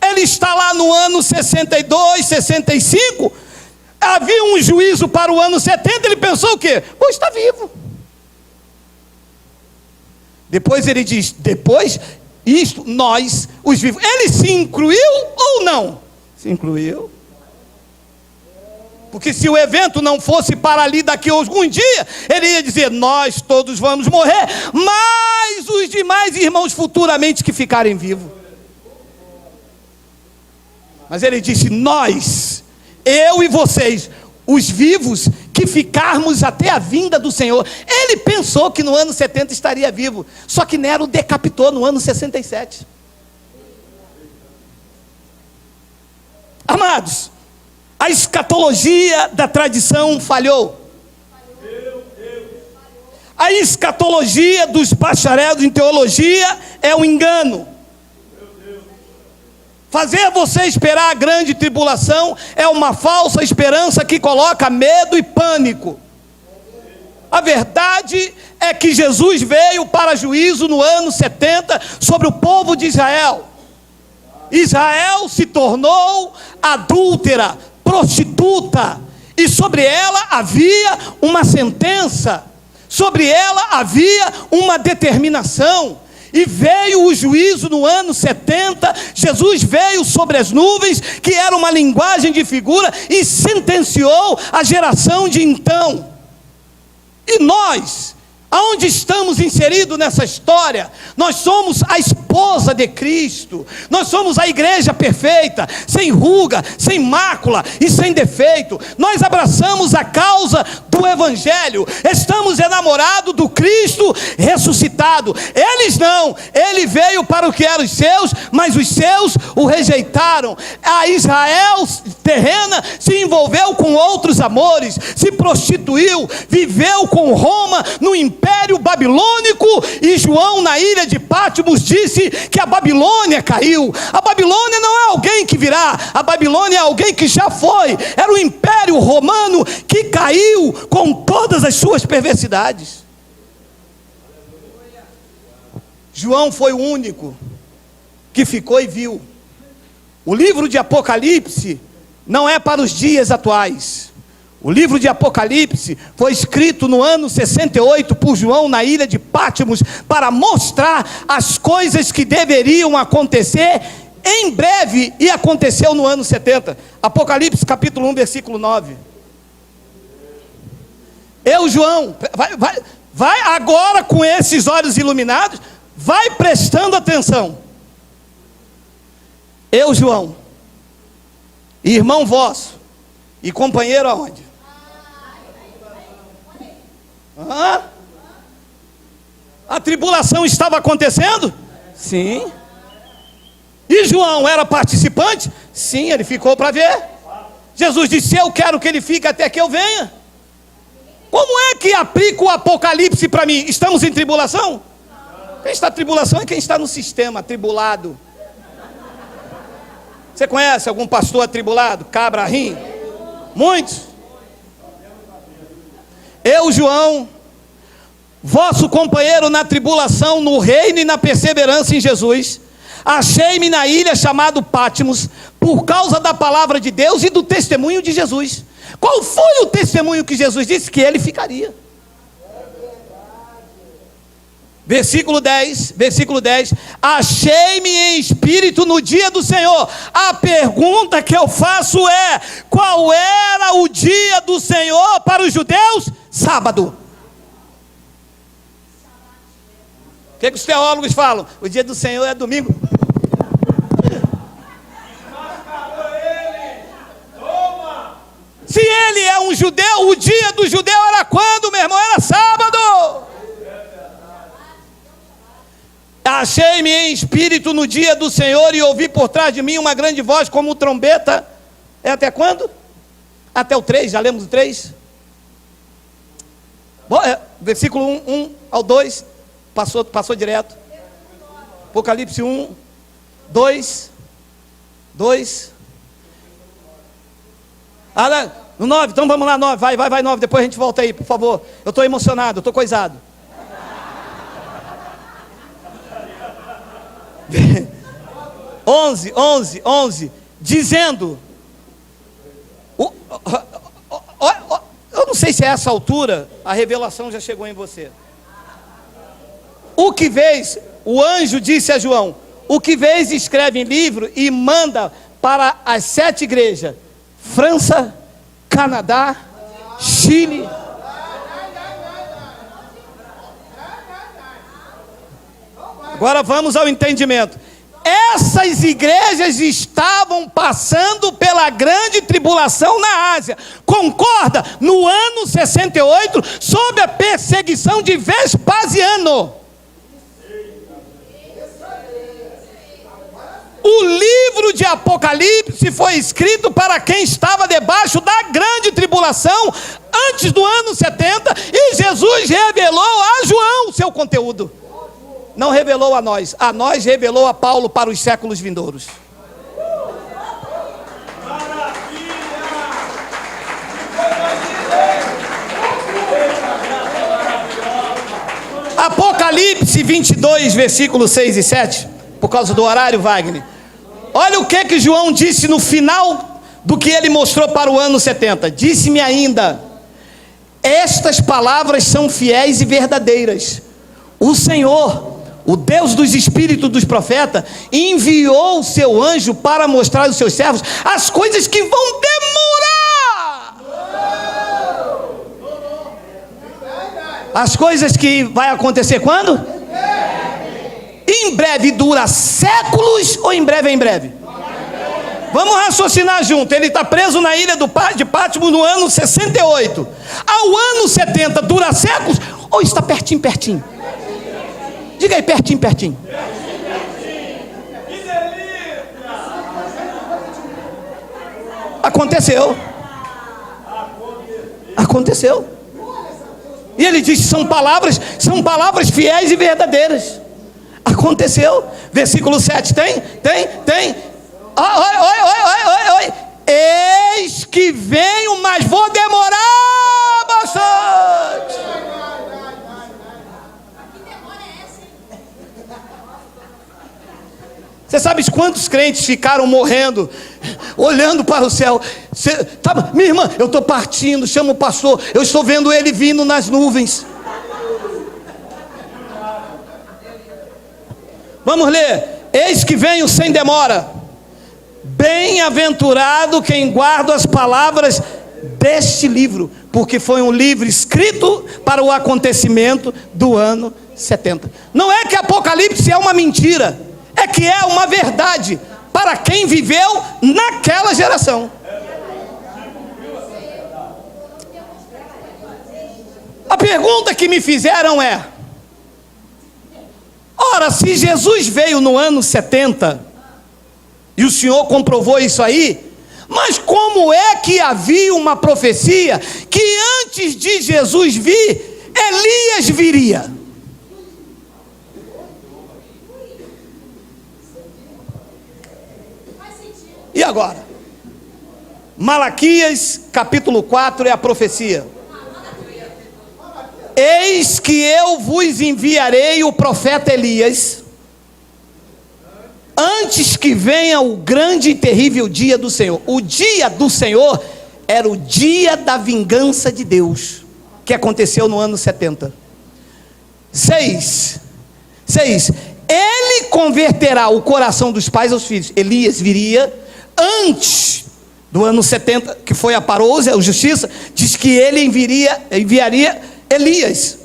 Speaker 1: ele está lá no ano 62, 65. Havia um juízo para o ano 70. Ele pensou o quê? Pô, está vivo. Depois ele diz, depois, isto, nós, os vivos. Ele se incluiu ou não? Se incluiu. Porque se o evento não fosse para ali daqui a algum dia, ele ia dizer, nós todos vamos morrer, mas os demais irmãos futuramente que ficarem vivos. Mas ele disse, nós, eu e vocês, os vivos, que ficarmos até a vinda do Senhor. Ele pensou que no ano 70 estaria vivo, só que Nero decapitou no ano 67. Amados, a escatologia da tradição falhou. A escatologia dos bacharéis em teologia é um engano. Fazer você esperar a grande tribulação é uma falsa esperança que coloca medo e pânico. A verdade é que Jesus veio para juízo no ano 70 sobre o povo de Israel. Israel se tornou adúltera, prostituta, e sobre ela havia uma sentença, sobre ela havia uma determinação. E veio o juízo no ano 70, Jesus veio sobre as nuvens, que era uma linguagem de figura, e sentenciou a geração de então. E nós, aonde estamos inseridos nessa história? Nós somos a esposa de Cristo, nós somos a igreja perfeita, sem ruga, sem mácula e sem defeito. Nós abraçamos a causa do Evangelho, estamos enamorados do Cristo ressuscitado. Eles não, ele veio para o que eram os seus, mas os seus o rejeitaram. A Israel terrena se envolveu com outros amores, se prostituiu, viveu com Roma no Império Babilônico, e João na ilha de Patmos disse que a Babilônia caiu. A Babilônia não é alguém que virá, a Babilônia é alguém que já foi. Era o Império Romano que caiu com todas as suas perversidades. João foi o único que ficou e viu. O livro de Apocalipse não é para os dias atuais. O livro de Apocalipse foi escrito no ano 68 por João na ilha de Patmos, para mostrar as coisas que deveriam acontecer em breve, e aconteceu no ano 70. Apocalipse capítulo 1, versículo 9. Eu, João, vai agora com esses olhos iluminados, vai prestando atenção. Eu, João, irmão vosso e companheiro aonde? A tribulação estava acontecendo? Sim. E João era participante? Sim, ele ficou para ver. Jesus disse, eu quero que ele fique até que eu venha. Como é que aplica o Apocalipse para mim? Estamos em tribulação? Quem está em tribulação é quem está no sistema, atribulado. Você conhece algum pastor atribulado? Cabra rim? Muitos. Eu, João, vosso companheiro na tribulação, no reino e na perseverança em Jesus, achei-me na ilha chamada Patmos, por causa da palavra de Deus e do testemunho de Jesus. Qual foi o testemunho que Jesus disse? Que ele ficaria. Versículo 10, achei-me em espírito no dia do Senhor. A pergunta que eu faço é, qual era o dia do Senhor para os judeus? Sábado. O que os teólogos falam? O dia do Senhor é domingo. Se ele é um judeu, o dia do judeu era quando, meu irmão? Era sábado. Achei-me em espírito no dia do Senhor e ouvi por trás de mim uma grande voz como trombeta. É até quando? Até o 3, já lemos o 3? Versículo 1 ao 2, passou direto. Apocalipse 1, 2. No 9, então vamos lá, 9, vai 9, depois a gente volta aí, por favor. Eu estou emocionado, eu estou coisado. 11, dizendo, eu não sei se a essa altura a revelação já chegou em você. O que vês, o anjo disse a João, o que vês escreve em livro e manda para as 7 igrejas, França, Canadá, Chile. Agora vamos ao entendimento. Essas igrejas estavam passando pela grande tribulação na Ásia. Concorda? No ano 68, sob a perseguição de Vespasiano. O livro de Apocalipse foi escrito para quem estava debaixo da grande tribulação antes do ano 70, e Jesus revelou a João o seu conteúdo. Não revelou a nós revelou a Paulo para os séculos vindouros. Apocalipse 22, versículos 6 e 7, por causa do horário, Wagner. Olha o que João disse no final do que ele mostrou para o ano 70. Disse-me ainda: estas palavras são fiéis e verdadeiras. O Senhor, o Deus dos espíritos dos profetas, enviou o seu anjo para mostrar aos seus servos as coisas que vão demorar. As coisas que vai acontecer quando? Em breve. Dura séculos ou em breve é em breve? Vamos raciocinar junto. Ele está preso na ilha de Patmos no ano 68. Ao ano 70 dura séculos ou está pertinho? Diga aí, pertinho. Aconteceu. E ele diz: são palavras fiéis e verdadeiras. Aconteceu. Versículo 7, tem. Oi. Eis que venho, mas vou demorar bastante. Você sabe quantos crentes ficaram morrendo, olhando para o céu? Minha irmã, eu estou partindo, chama o pastor, eu estou vendo ele vindo nas nuvens. Vamos ler. Eis que venho sem demora. Bem-aventurado quem guarda as palavras deste livro, porque foi um livro escrito para o acontecimento do ano 70. Não é que Apocalipse é uma mentira, é que é uma verdade para quem viveu naquela geração. A pergunta que me fizeram é: ora, se Jesus veio no ano 70, e o Senhor comprovou isso aí, mas como é que havia uma profecia que antes de Jesus vir, Elias viria? E agora? Malaquias capítulo 4 é a profecia. Eis que eu vos enviarei o profeta Elias, antes que venha o grande e terrível dia do Senhor. O dia do Senhor era o dia da vingança de Deus, que aconteceu no ano 70. 6. Ele converterá o coração dos pais aos filhos. Elias viria antes do ano 70, que foi a parousia, a justiça. Diz que ele enviaria Elias.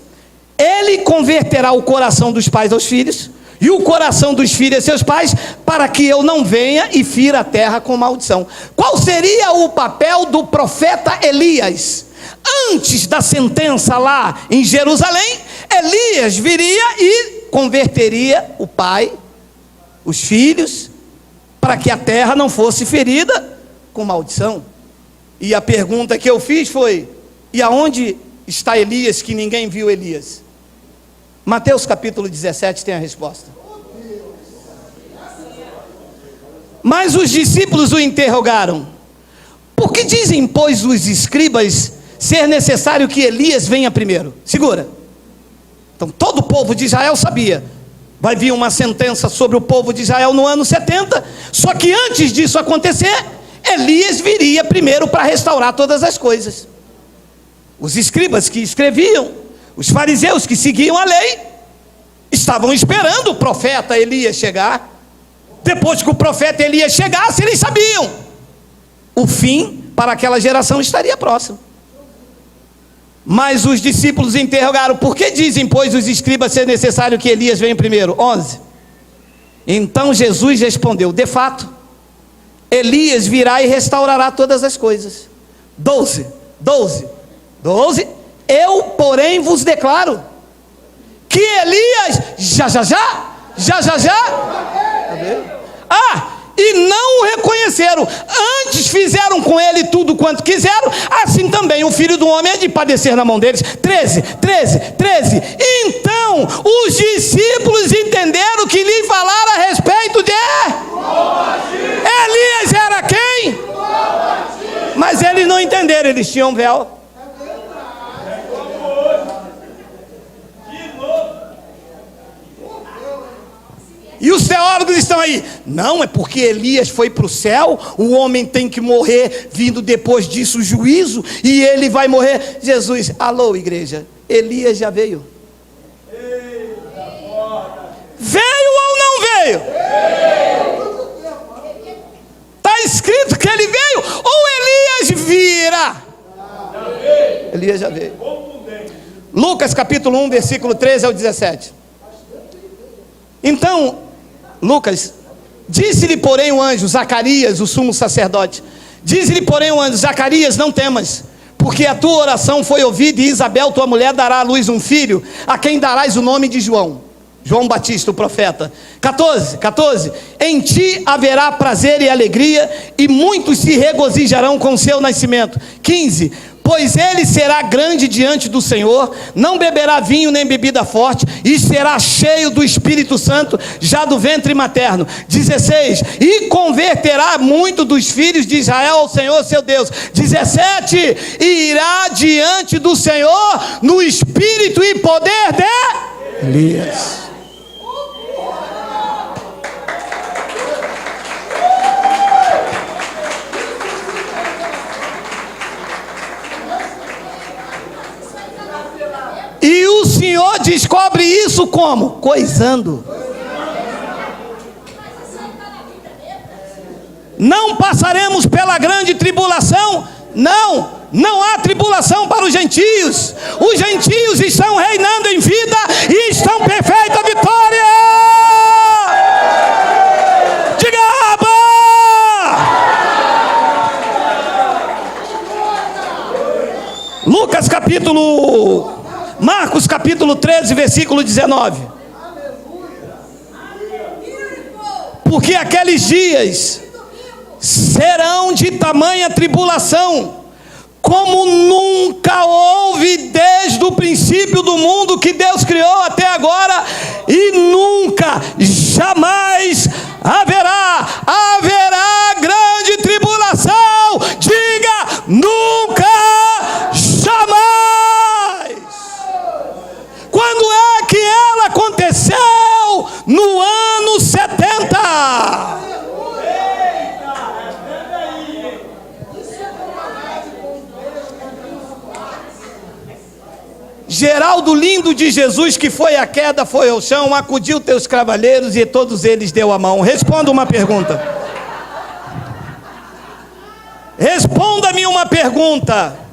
Speaker 1: Ele converterá o coração dos pais aos filhos, e o coração dos filhos a seus pais, para que eu não venha e fira a terra com maldição. Qual seria o papel do profeta Elias? Antes da sentença lá em Jerusalém, Elias viria e converteria o pai, os filhos, para que a terra não fosse ferida com maldição. E a pergunta que eu fiz foi: e aonde está Elias, que ninguém viu Elias? Mateus capítulo 17 tem a resposta. Mas os discípulos o interrogaram: por que dizem, pois, os escribas ser necessário que Elias venha primeiro? Segura. Então todo o povo de Israel sabia: vai vir uma sentença sobre o povo de Israel no ano 70, só que antes disso acontecer, Elias viria primeiro para restaurar todas as coisas. Os escribas que escreviam, os fariseus que seguiam a lei, estavam esperando o profeta Elias chegar. Depois que o profeta Elias chegasse, eles sabiam: o fim para aquela geração estaria próximo. Mas os discípulos interrogaram: por que dizem, pois, os escribas ser necessário que Elias venha primeiro? 11. Então Jesus respondeu: de fato, Elias virá e restaurará todas as coisas. 12. Eu, porém, vos declaro que Elias e não o reconheceram. Antes fizeram com ele tudo quanto quiseram, assim também o Filho do Homem é de padecer na mão deles. 13. Então os discípulos entenderam que lhe falaram a respeito de Elias era quem? Mas eles não entenderam, eles tinham véu. E os teólogos estão aí: não, é porque Elias foi para o céu, o homem tem que morrer, vindo depois disso o juízo, e ele vai morrer. Jesus: alô, igreja, Elias já veio. Veio ou não veio? Está escrito que ele veio, ou Elias virá? Elias já veio. Lucas capítulo 1, versículo 13 ao 17. Então, Lucas: disse-lhe, porém, o anjo, Zacarias, o sumo sacerdote, disse-lhe, porém, o anjo: Zacarias, não temas, porque a tua oração foi ouvida, e Isabel, tua mulher, dará à luz um filho, a quem darás o nome de João Batista, o profeta. 14. Em ti haverá prazer e alegria, e muitos se regozijarão com o seu nascimento. 15. Pois ele será grande diante do Senhor, não beberá vinho nem bebida forte, e será cheio do Espírito Santo, já do ventre materno. 16. E converterá muito dos filhos de Israel ao Senhor seu Deus. 17. E irá diante do Senhor no espírito e poder de Elias. E o Senhor descobre isso como? Coisando. Não passaremos pela grande tribulação? Não há tribulação para os gentios. Os gentios estão reinando em vida e estão perfeita vitória. Diga Abba! Marcos capítulo 13, versículo 19. Porque aqueles dias serão de tamanha tribulação, como nunca houve desde o princípio do mundo que Deus criou até agora, e nunca, jamais haverá grande tribulação. Diga nunca, jamais. Quando é que ela aconteceu? No ano 70. Geraldo lindo de Jesus, que foi à queda, foi ao chão, acudiu teus cavaleiros e todos eles deu a mão. Responda uma pergunta. Responda-me uma pergunta.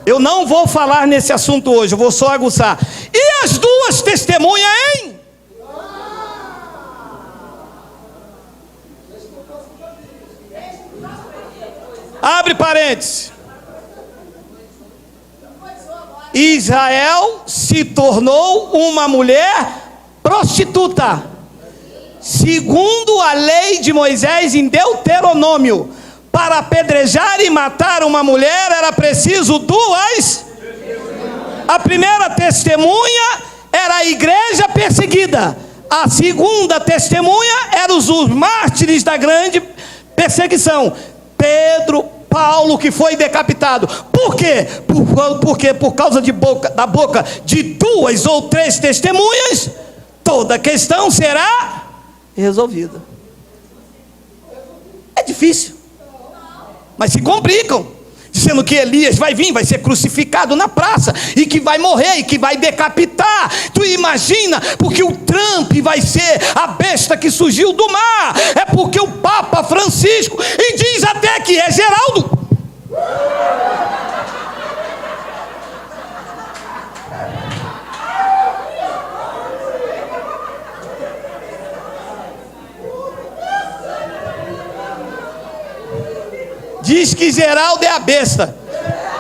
Speaker 1: Eu não vou falar nesse assunto hoje, eu vou só aguçar. E as duas testemunhas, hein? Abre parênteses. Israel se tornou uma mulher prostituta, segundo a lei de Moisés em Deuteronômio, para apedrejar e matar uma mulher era preciso duas. A primeira testemunha era a igreja perseguida. A segunda testemunha eram os mártires da grande perseguição. Pedro, Paulo, que foi decapitado. Por quê? Porque por causa da boca de duas ou três testemunhas, toda a questão será resolvida. É difícil, mas se complicam, dizendo que Elias vai vir, vai ser crucificado na praça, e que vai morrer, e que vai decapitar. Tu imagina, porque o Trump vai ser a besta que surgiu do mar, é porque o Papa Francisco, e diz até que é Geraldo. Diz que Geraldo é a besta.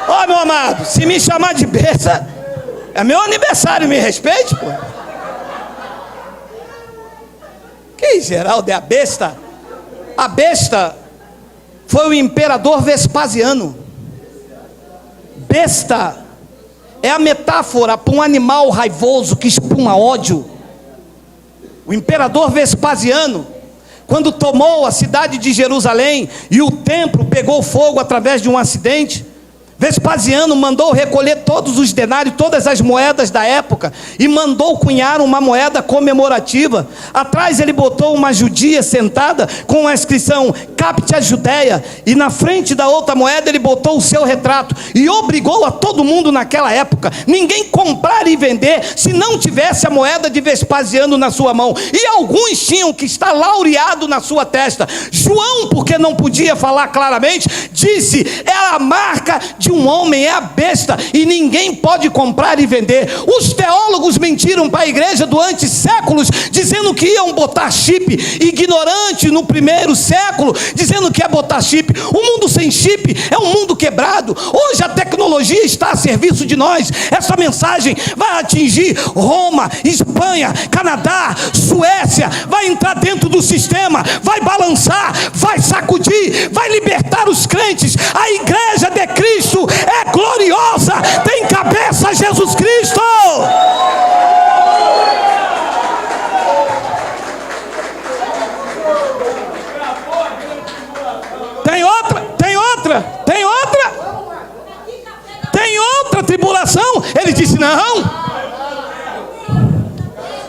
Speaker 1: Ó, meu amado, se me chamar de besta, é meu aniversário, me respeite, pô. Que Geraldo é a besta? A besta foi o imperador Vespasiano. Besta é a metáfora para um animal raivoso que espuma ódio. O imperador Vespasiano, quando tomou a cidade de Jerusalém e o templo pegou fogo através de um acidente, Vespasiano mandou recolher todos os denários, todas as moedas da época, e mandou cunhar uma moeda comemorativa. Atrás ele botou uma judia sentada com a inscrição Capite a Judéia, e na frente da outra moeda ele botou o seu retrato, e obrigou a todo mundo naquela época, ninguém comprar e vender, se não tivesse a moeda de Vespasiano na sua mão, e alguns tinham que estar laureado na sua testa. João, porque não podia falar claramente, disse: é a marca de um homem, é a besta, e ninguém pode comprar e vender. Os teólogos mentiram para a igreja durante séculos, dizendo que iam botar chip, ignorante no primeiro século, dizendo que ia botar chip. O mundo sem chip é um mundo quebrado. Hoje a tecnologia está a serviço de nós. Essa mensagem vai atingir Roma, Espanha, Canadá, Suécia, vai entrar dentro do sistema, vai balançar, vai sacudir, vai libertar os crentes. A igreja de Cristo é gloriosa, tem cabeça Jesus Cristo. Tem outra tribulação. Ele disse: não,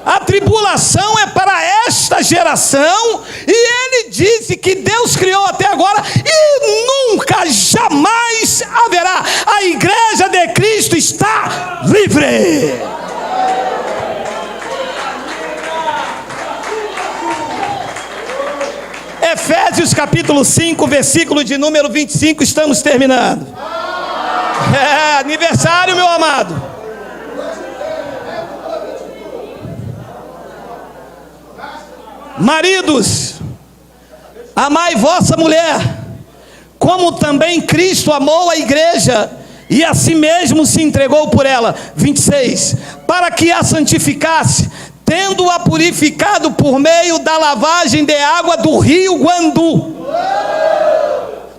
Speaker 1: a tribulação é para esta geração, e ele disse que Deus criou até agora e nunca, jamais haverá. A igreja de Cristo está livre. Efésios capítulo 5, versículo de número 25, estamos terminando. É aniversário, meu amado. Maridos, amai vossa mulher, como também Cristo amou a igreja e a si mesmo se entregou por ela. 26, para que a santificasse, tendo-a purificado por meio da lavagem de água do rio Guandu.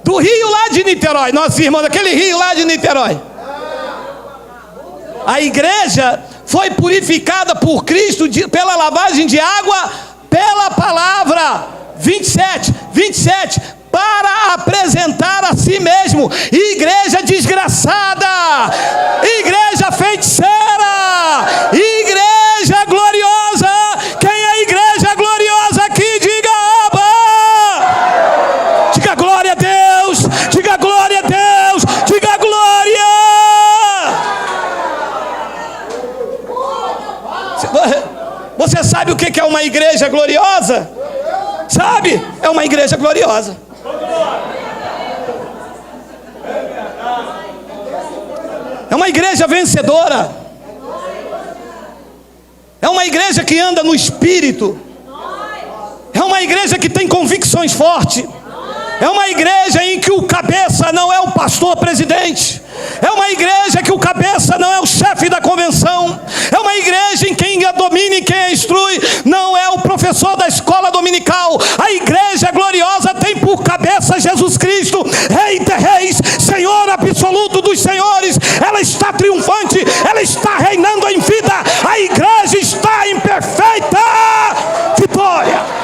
Speaker 1: Do rio lá de Niterói, nossos irmãos, daquele rio lá de Niterói. A igreja foi purificada por Cristo pela lavagem de água, pela palavra. 27, para apresentar a si mesmo igreja desgraçada, igreja feiticeira, igreja gloriosa. Quem é a igreja gloriosa aqui? Diga Abba. Diga glória a Deus, diga glória a Deus, diga glória. Você sabe o que é uma igreja gloriosa? Sabe? É uma igreja gloriosa. É uma igreja vencedora. É uma igreja que anda no Espírito. É uma igreja que tem convicções fortes. É uma igreja em que o cabeça não é o pastor presidente. É uma igreja que o cabeça não é o chefe da convenção. É uma igreja em quem a domina e quem a instrui não é o professor da escola dominical. A igreja gloriosa tem por cabeça Jesus Cristo, Rei de reis, Senhor absoluto dos senhores. Ela está triunfante, ela está reinando em vida. A igreja está em perfeita vitória.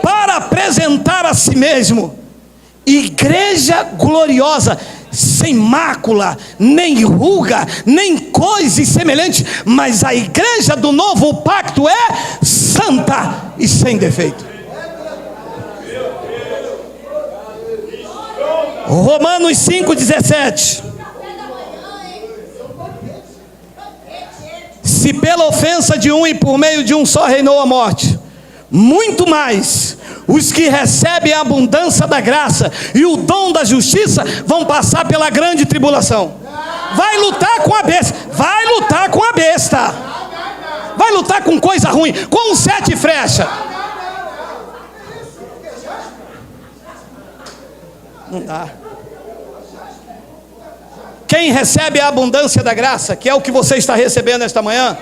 Speaker 1: Para apresentar a si mesmo igreja gloriosa, sem mácula, nem ruga, nem coisa semelhante, mas a igreja do novo pacto é santa e sem defeito. Romanos 5,17. Se pela ofensa de um e por meio de um só reinou a morte, muito mais os que recebem a abundância da graça e o dom da justiça vão passar pela grande tribulação. Vai lutar com a besta, vai lutar com a besta, vai lutar com coisa ruim, com 7 flechas. Não dá. Quem recebe a abundância da graça, que é o que você está recebendo esta manhã,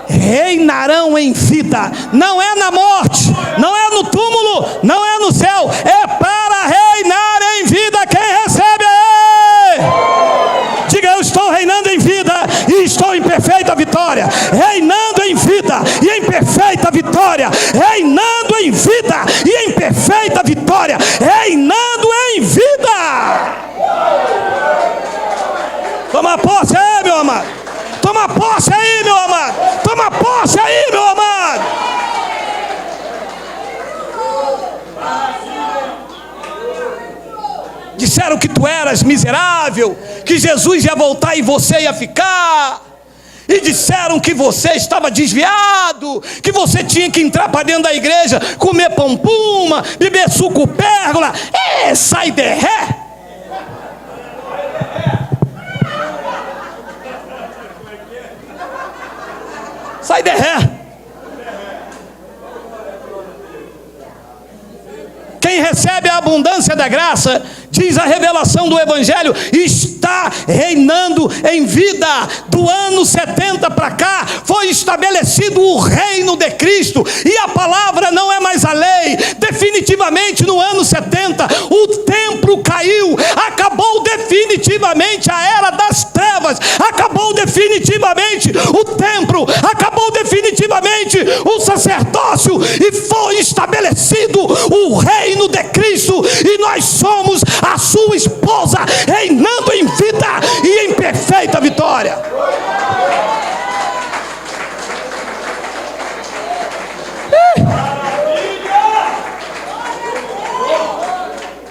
Speaker 1: reinarão em vida. Não é na morte, não é no túmulo, não é no céu, é para reinar em vida. Quem recebe aí? Diga: eu estou reinando em vida e estou em perfeita vitória. Reinando em vida e em perfeita vitória. Reinando em vida e em perfeita vitória. Reinando em vida. Toma posse aí, meu amado. Toma posse aí, meu amado. Toma posse aí, meu amado. Disseram que tu eras miserável, que Jesus ia voltar e você ia ficar. E disseram que você estava desviado, que você tinha que entrar para dentro da igreja, comer pão puma, beber suco pérgola. Sai de ré. Sai de ré. Quem recebe a abundância da graça, diz a revelação do Evangelho, está reinando em vida. Do ano 70 para cá, foi estabelecido o reino de Cristo, e a palavra não é mais a lei. Definitivamente no ano 70, o templo caiu, acabou definitivamente a era das trevas, acabou definitivamente o templo, acabou definitivamente o sacerdócio, e foi estabelecido o reino de Cristo, e nós somos a sua esposa, reinando em vida e em perfeita vitória.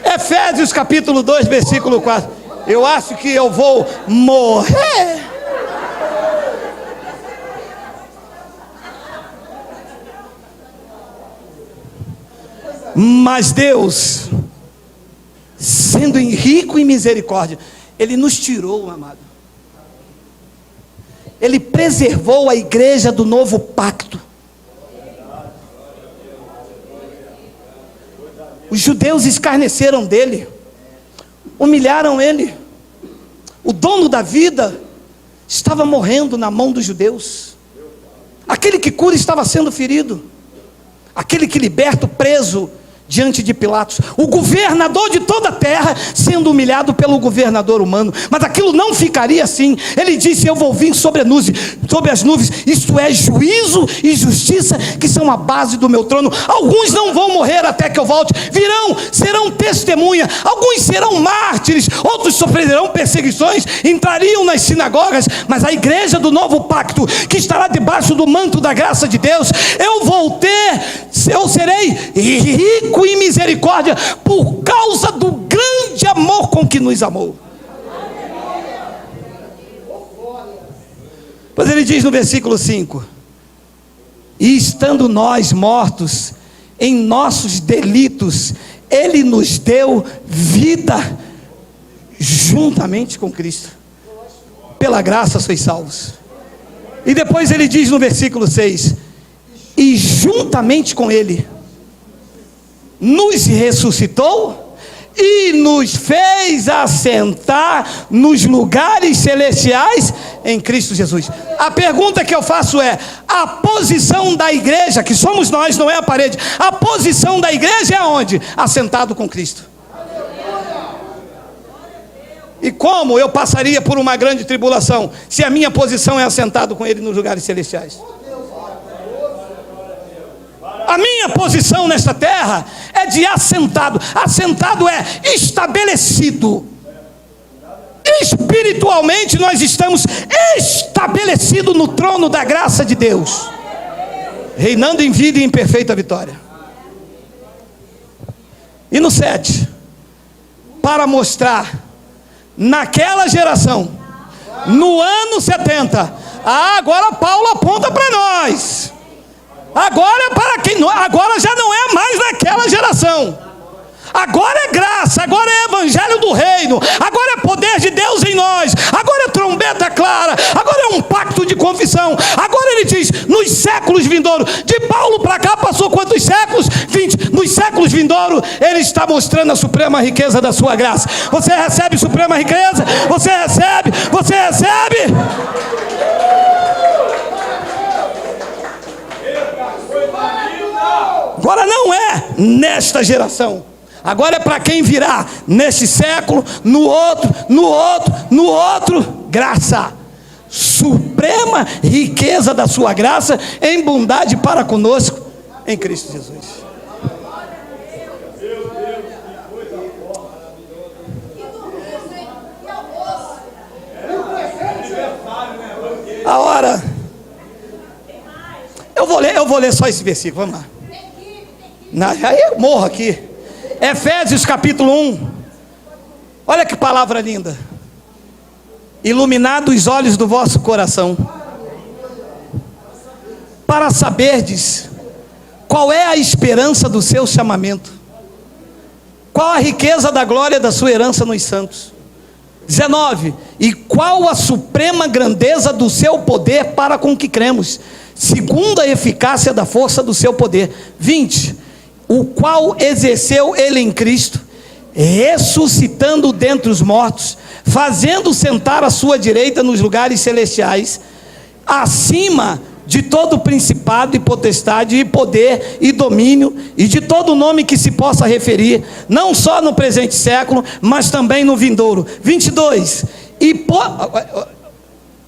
Speaker 1: Efésios capítulo 2, versículo 4. Eu acho que eu vou morrer. Mas Deus, sendo rico em misericórdia, Ele nos tirou, amado. Ele preservou a igreja do novo pacto. Os judeus escarneceram dele, humilharam ele. O dono da vida estava morrendo na mão dos judeus. Aquele que cura estava sendo ferido. Aquele que liberta o preso diante de Pilatos, o governador de toda a terra sendo humilhado pelo governador humano. Mas aquilo não ficaria assim. Ele disse: eu vou vir sobre as nuvens, isto é, juízo e justiça, que são a base do meu trono. Alguns não vão morrer até que eu volte, virão, serão testemunha, alguns serão mártires, outros sofrerão perseguições, entrariam nas sinagogas. Mas a igreja do novo pacto, que estará debaixo do manto da graça de Deus, eu serei rico em misericórdia, por causa do grande amor com que nos amou. Pois ele diz no versículo 5: e estando nós mortos em nossos delitos, Ele nos deu vida juntamente com Cristo. Pela graça sois salvos. E depois ele diz no versículo 6: e juntamente com Ele nos ressuscitou e nos fez assentar nos lugares celestiais em Cristo Jesus. A pergunta que eu faço é: a posição da igreja, que somos nós, não é a parede, a posição da igreja é onde? Assentado com Cristo. E como eu passaria por uma grande tribulação se a minha posição é assentado com Ele nos lugares celestiais? A minha posição nesta terra é de assentado. Assentado é estabelecido. Espiritualmente nós estamos estabelecidos no trono da graça de Deus, reinando em vida e em perfeita vitória. E no 7, para mostrar naquela geração, no ano 70, agora Paulo aponta para nós. Agora é para quem não, agora já não é mais naquela geração. Agora é graça, agora é evangelho do reino, agora é poder de Deus em nós, agora é trombeta clara, agora é um pacto de confissão. Agora ele diz, nos séculos vindouros, de Paulo para cá passou quantos séculos? 20. Nos séculos vindouros, ele está mostrando a suprema riqueza da sua graça. Você recebe suprema riqueza? Você recebe? Você recebe? Agora não é nesta geração. Agora é para quem virá neste século, no outro, no outro, no outro. Graça, suprema riqueza da sua graça em bondade para conosco em Cristo Jesus. A hora. Eu vou ler só esse versículo, vamos lá. Aí eu morro aqui. Efésios capítulo 1. Olha que palavra linda. Iluminado os olhos do vosso coração, para saberdes qual é a esperança do seu chamamento, qual a riqueza da glória da sua herança nos santos. 19. E qual a suprema grandeza do seu poder para com que cremos, segundo a eficácia da força do seu poder. 20. O qual exerceu ele em Cristo, ressuscitando dentre os mortos, fazendo sentar à sua direita nos lugares celestiais, acima de todo principado e potestade e poder e domínio, e de todo nome que se possa referir, não só no presente século, mas também no vindouro. 22.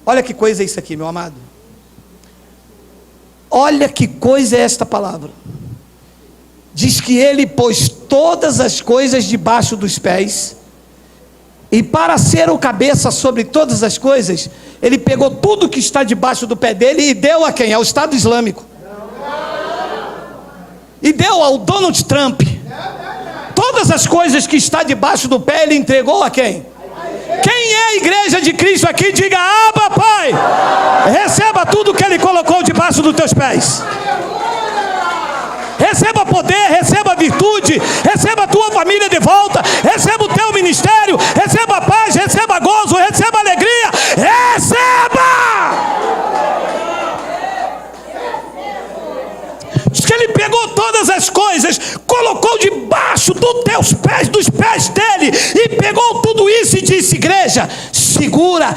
Speaker 1: Olha que coisa é isso aqui, meu amado. Olha que coisa é esta palavra. Diz que ele pôs todas as coisas debaixo dos pés, e para ser o cabeça sobre todas as coisas, ele pegou tudo que está debaixo do pé dele e deu a quem? Ao Estado Islâmico. E deu ao Donald Trump. Todas as coisas que está debaixo do pé, ele entregou a quem? Quem é a igreja de Cristo aqui? Diga: Abba, Pai, receba tudo que ele colocou debaixo dos teus pés. Receba poder, receba virtude, receba a tua família de volta, receba o teu ministério, receba paz, receba gozo, receba alegria, receba! Diz que ele pegou todas as coisas, colocou debaixo dos teus pés, dos pés dele, e pegou tudo isso e disse: igreja, segura,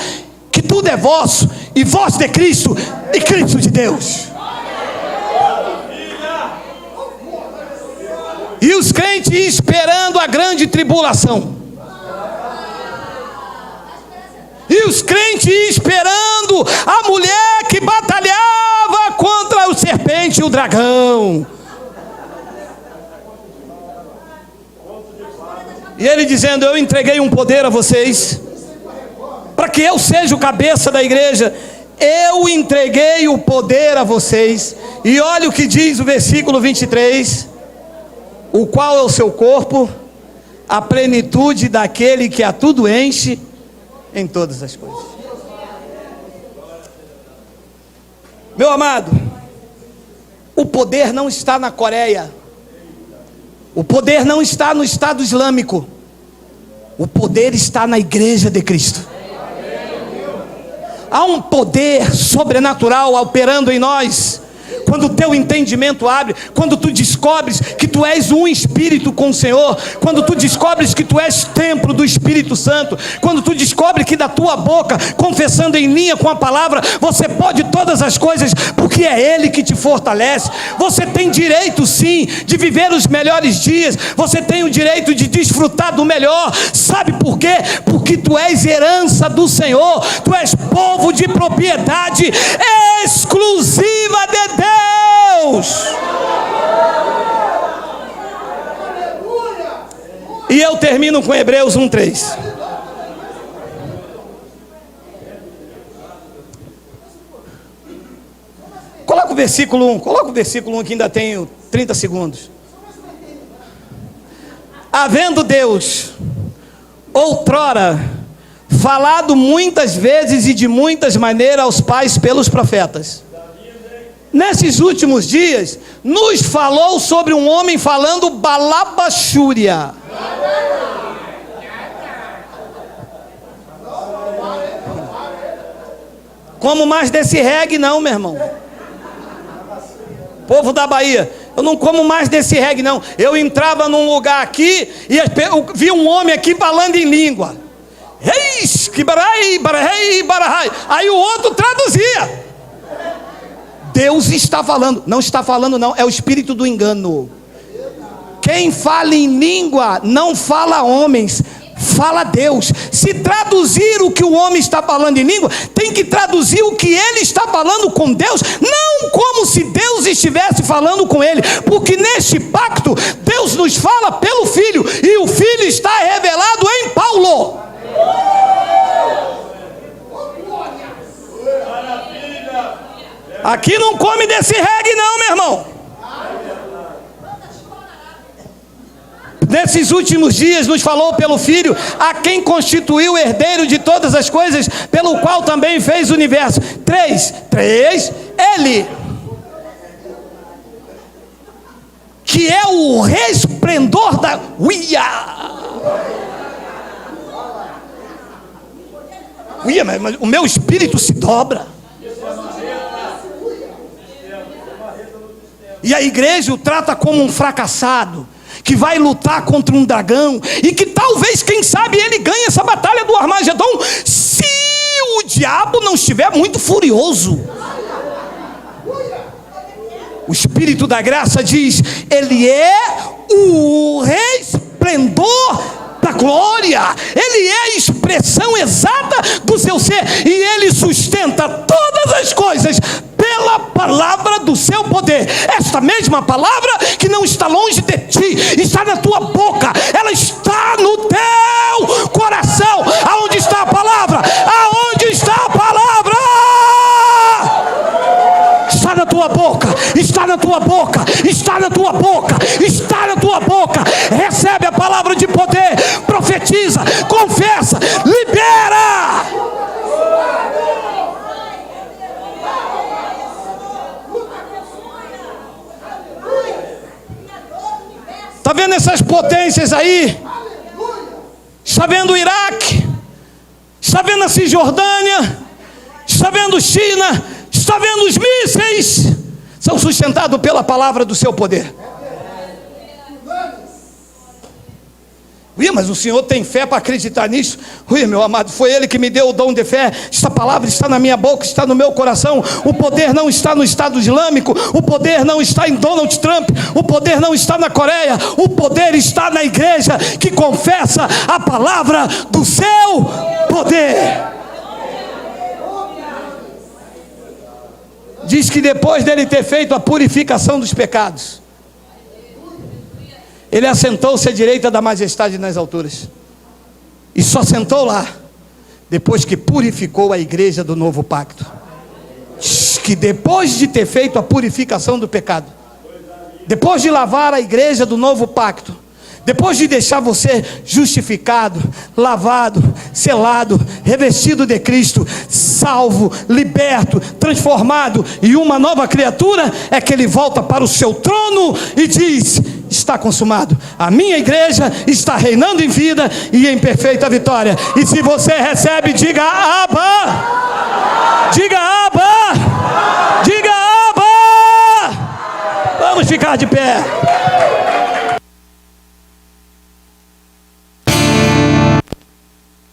Speaker 1: que tudo é vosso, e vós de Cristo, e Cristo de Deus. E os crentes esperando a grande tribulação. E os crentes esperando a mulher que batalhava contra o serpente e o dragão. E ele dizendo: eu entreguei um poder a vocês, para que eu seja o cabeça da igreja. Eu entreguei o poder a vocês. E olha o que diz o versículo 23. O qual é o seu corpo, a plenitude daquele que a tudo enche em todas as coisas. Meu amado, o poder não está na Coreia, o poder não está no Estado Islâmico, o poder está na igreja de Cristo. Há um poder sobrenatural operando em nós, quando o teu entendimento abre, quando tu descobres que tu és um espírito com o Senhor, quando tu descobres que tu és templo do Espírito Santo, quando tu descobres que da tua boca, confessando em linha com a palavra, você pode todas as coisas, porque é Ele que te fortalece. Você tem direito sim de viver os melhores dias, você tem o direito de desfrutar do melhor. Sabe por quê? Porque tu és herança do Senhor, tu és povo de propriedade exclusiva de Deus. E eu termino com Hebreus 1:3. Coloca o versículo 1, que ainda tenho 30 segundos. Havendo Deus outrora falado muitas vezes e de muitas maneiras aos pais pelos profetas, nesses últimos dias nos falou sobre um homem falando balabachúria. Como mais desse reggae não, meu irmão. Povo da Bahia, eu não como mais desse reggae não. Eu entrava num lugar aqui e eu vi um homem aqui falando em língua. Aí o outro traduzia. Deus está falando. Não está falando não, é o espírito do engano. Quem fala em língua não fala homens, fala Deus. Se traduzir o que o homem está falando em língua, tem que traduzir o que ele está falando com Deus, não como se Deus estivesse falando com ele, porque neste pacto Deus nos fala pelo Filho, e o Filho está revelado em Paulo. Aqui não come desse reggae não, meu irmão. Nesses últimos dias nos falou pelo Filho, a quem constituiu o herdeiro de todas as coisas, pelo qual também fez o universo. 3, Ele, que é o resplendor da mas o meu espírito se dobra. E a igreja o trata como um fracassado, que vai lutar contra um dragão, e que talvez, quem sabe, ele ganhe essa batalha do Armagedon, se o diabo não estiver muito furioso. O Espírito da graça diz: Ele é o resplendor da glória, Ele é a expressão exata do seu ser, e Ele sustenta todas as coisas pela palavra do seu poder. Esta mesma palavra que não está longe de ti, está na tua boca, ela está no teu coração. Aonde está a palavra? Aonde está a palavra? Está na tua boca, está na tua boca, está na tua boca, está na tua boca. Recebe a palavra de poder, profetiza, confessa, libera. Está vendo essas potências aí? Está vendo o Iraque? Está vendo a Cisjordânia? Está vendo China? Está vendo os mísseis? São sustentados pela palavra do seu poder. Mas o Senhor tem fé para acreditar nisso? Meu amado, foi Ele que me deu o dom de fé. Esta palavra está na minha boca, está no meu coração. O poder não está no Estado Islâmico, o poder não está em Donald Trump, o poder não está na Coreia, o poder está na igreja que confessa a palavra do seu poder. Diz que depois dele ter feito a purificação dos pecados, Ele assentou-se à direita da majestade nas alturas. E só sentou lá depois que purificou a igreja do novo pacto. Que depois de ter feito a purificação do pecado, depois de lavar a igreja do novo pacto, depois de deixar você justificado, lavado, selado, revestido de Cristo, salvo, liberto, transformado e uma nova criatura, é que Ele volta para o seu trono e diz: está consumado. A minha igreja está reinando em vida e em perfeita vitória. E se você recebe, diga Abba, diga Abba, diga Abba. ficar de pé.